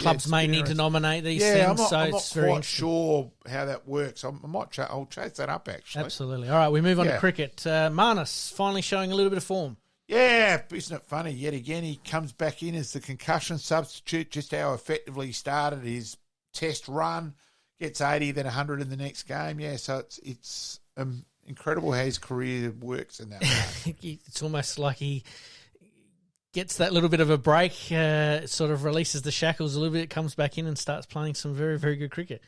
clubs may need to nominate these things. I'm not quite sure how that works. I'll chase that up actually. Absolutely. All right, we move on to cricket. Marnus finally showing a little bit of form. Yeah, isn't it funny? Yet again, he comes back in as the concussion substitute. Just how effectively he started his Test run, gets 80, then 100 in the next game. Yeah, so it's incredible how his career works in that way. It's almost like he gets that little bit of a break, sort of releases the shackles a little bit, comes back in and starts playing some very, very good cricket.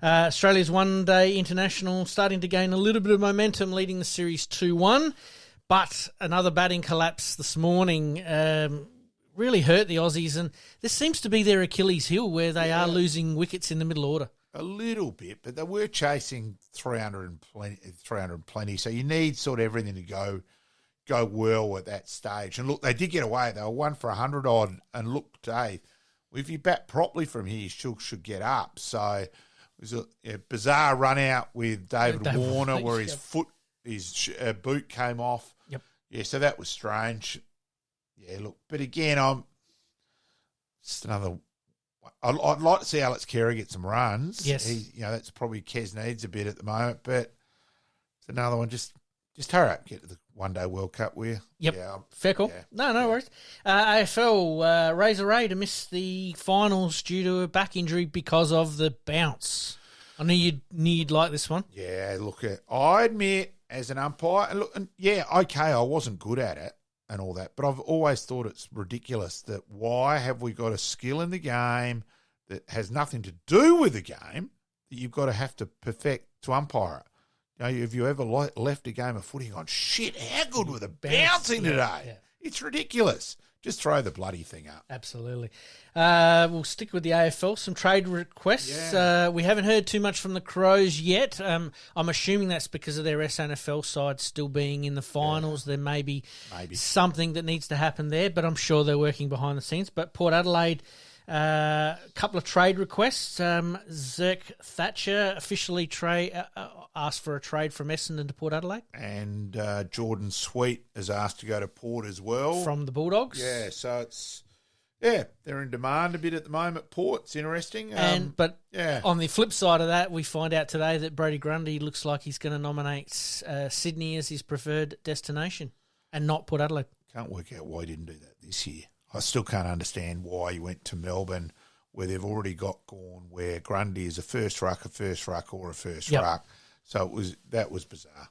Australia's one-day international starting to gain a little bit of momentum, leading the series 2-1. But another batting collapse this morning really hurt the Aussies, and this seems to be their Achilles heel, where they are losing wickets in the middle order. A little bit, but they were chasing 300 plenty, so you need sort of everything to go well at that stage. And look, they did get away. They were 1 for 100 odd. And look, Dave, if you bat properly from here, you still should get up. So it was a bizarre run out with David Warner where his boot came off. Yep. Yeah, so that was strange. Yeah, look, but again, just another. I'd like to see Alex Carey get some runs. Yes. That's probably Kez needs a bit at the moment, but it's another one. Just hurry up, get to the one-day World Cup, will you? Yep. Yeah, fair call. Yeah. No worries. AFL, Razor Ray to miss the finals due to a back injury because of the bounce. I knew you'd like this one. Yeah, look, I admit, as an umpire, I wasn't good at it and all that, but I've always thought it's ridiculous that why have we got a skill in the game that has nothing to do with the game that you've got to have to perfect to umpire it? Have you ever left a game of footy and gone, shit, how good were the bouncing today? Yeah. It's ridiculous. Just throw the bloody thing up. Absolutely. We'll stick with the AFL. Some trade requests. Yeah. We haven't heard too much from the Crows yet. I'm assuming that's because of their SNFL side still being in the finals. Yeah. There may be something that needs to happen there, but I'm sure they're working behind the scenes. But Port Adelaide, a couple of trade requests. Zerk Thatcher officially asked for a trade from Essendon to Port Adelaide. And Jordan Sweet is asked to go to Port as well. From the Bulldogs. Yeah, so they're in demand a bit at the moment. Port's interesting. But on the flip side of that, we find out today that Brody Grundy looks like he's going to nominate Sydney as his preferred destination and not Port Adelaide. Can't work out why he didn't do that this year. I still can't understand why he went to Melbourne where they've already got Gawn, where Grundy is a first ruck, or a first ruck. So that was bizarre.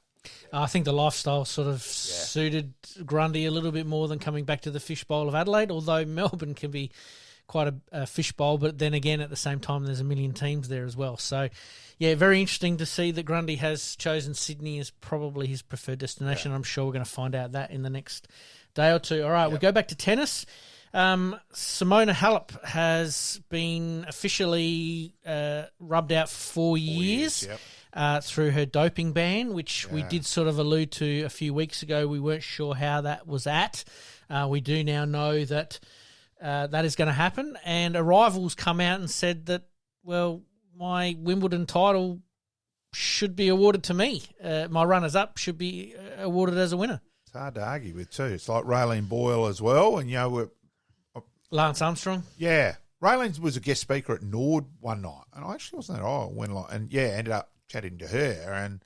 I think the lifestyle sort of suited Grundy a little bit more than coming back to the fishbowl of Adelaide, although Melbourne can be quite a fishbowl, but then again, at the same time, there's a million teams there as well. So, very interesting to see that Grundy has chosen Sydney as probably his preferred destination. Yeah. I'm sure we're going to find out that in the next day or two. All right, we go back to tennis. Simona Halep has been officially rubbed out for 4 years. Through her doping ban, which we did sort of allude to a few weeks ago. We weren't sure how that was at. We do now know that that is going to happen. And a rival's come out and said that, well, my Wimbledon title should be awarded to me. My runners-up should be awarded as a winner. It's hard to argue with, too. It's like Raylene Boyle as well. And, Lance Armstrong. Yeah. Raylene was a guest speaker at Nord one night. And I actually wasn't there. Ended up chatting to her, and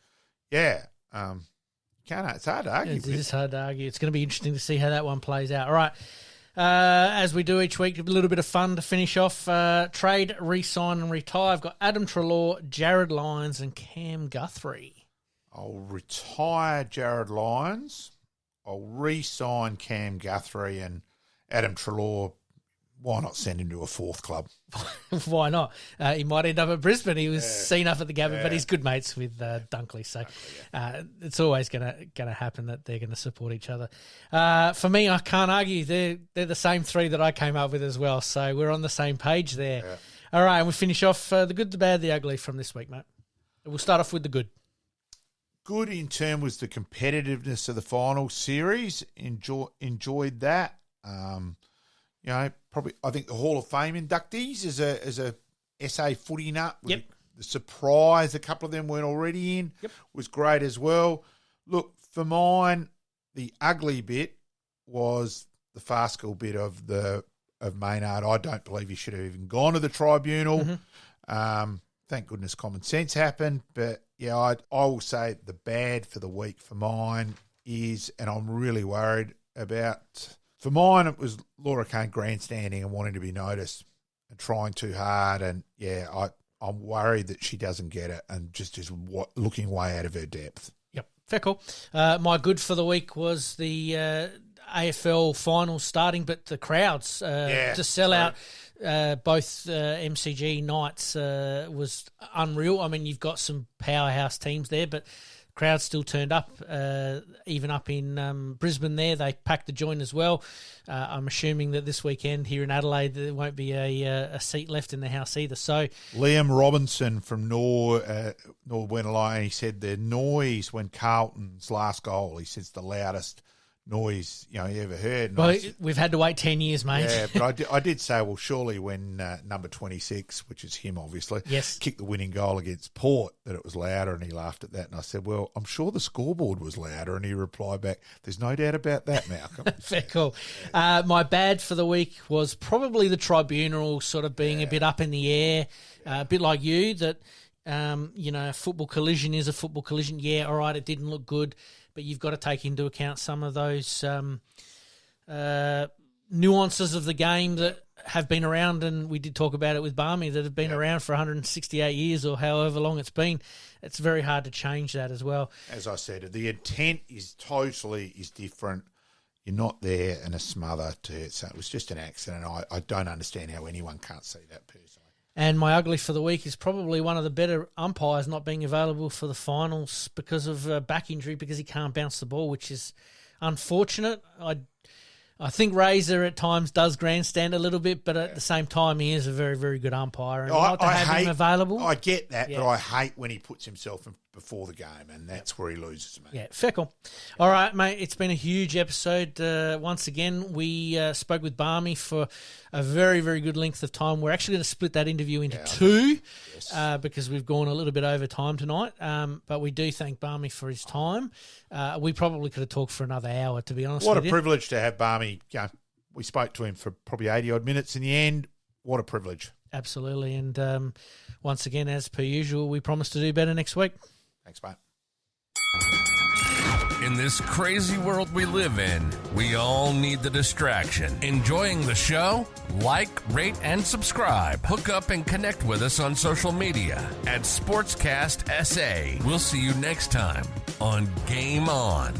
It's hard to argue. It is hard to argue. It's going to be interesting to see how that one plays out. All right. As we do each week, a little bit of fun to finish off. Trade, re-sign and retire. I've got Adam Treloar, Jared Lyons and Cam Guthrie. I'll retire Jared Lyons. I'll re-sign Cam Guthrie and Adam Treloar. Why not send him to a fourth club? Why not? He might end up at Brisbane. He was seen up at the Gabba, but he's good mates with Dunkley. So it's always going to happen that they're going to support each other. For me, I can't argue. They're the same three that I came up with as well. So we're on the same page there. Yeah. All right, and we finish off the good, the bad, the ugly from this week, mate. We'll start off with the good. Good in terms was the competitiveness of the final series. Enjoyed that. Probably I think the Hall of Fame inductees as a SA footy nut. Yep. The surprise, a couple of them weren't already in, was great as well. Look, for mine, the ugly bit was the Farskell bit of Maynard. I don't believe he should have even gone to the tribunal. Mm-hmm. Thank goodness common sense happened. But, I will say the bad for the week for mine is, and I'm really worried about... For mine, it was Laura Kane grandstanding and wanting to be noticed and trying too hard. And, I'm worried that she doesn't get it and just is looking way out of her depth. Yep, fair call. My good for the week was the AFL finals starting, but the crowds to sell out both MCG nights was unreal. I mean, you've got some powerhouse teams there, but... Crowds still turned up, even up in Brisbane there. They packed the joint as well. I'm assuming that this weekend here in Adelaide there won't be a seat left in the house either. So Liam Robinson from Nor went along. He said the noise when Carlton's last goal, he says the loudest noise you ever heard. Well, we've had to wait 10 years, mate. Yeah, but I did say, well, surely when number 26, which is him obviously, kicked the winning goal against Port, that it was louder, and he laughed at that. And I said, well, I'm sure the scoreboard was louder, and he replied back, there's no doubt about that, Malcolm. Fair call. My bad for the week was probably the tribunal sort of being a bit up in the air, a bit like you, that, a football collision is a football collision. Yeah, all right, it didn't look good. But you've got to take into account some of those nuances of the game that have been around, and we did talk about it with Barmy, that have been around for 168 years or however long it's been. It's very hard to change that as well. As I said, the intent is different. You're not there in a smother to it. So it was just an accident. I don't understand how anyone can't see that personally. And my ugly for the week is probably one of the better umpires not being available for the finals because of back injury, because he can't bounce the ball, which is unfortunate. I think Razor at times does grandstand a little bit, but at the same time, he is a very, very good umpire. And I hate him available. I get that, but I hate when he puts himself before the game, and that's where he loses, mate. Yeah, fair call. All right, mate, it's been a huge episode. Once again, we spoke with Barmy for a very, very good length of time. We're actually going to split that interview into two because we've gone a little bit over time tonight. But we do thank Barmy for his time. We probably could have talked for another hour, to be honest with you. What a privilege to have Barmy. We spoke to him for probably 80-odd minutes in the end. What a privilege. Absolutely. And once again, as per usual, we promise to do better next week. Thanks, mate. In this crazy world we live in, we all need the distraction. Enjoying the show? Like, rate, and subscribe. Hook up and connect with us on social media at Sportscast SA. We'll see you next time on Game On.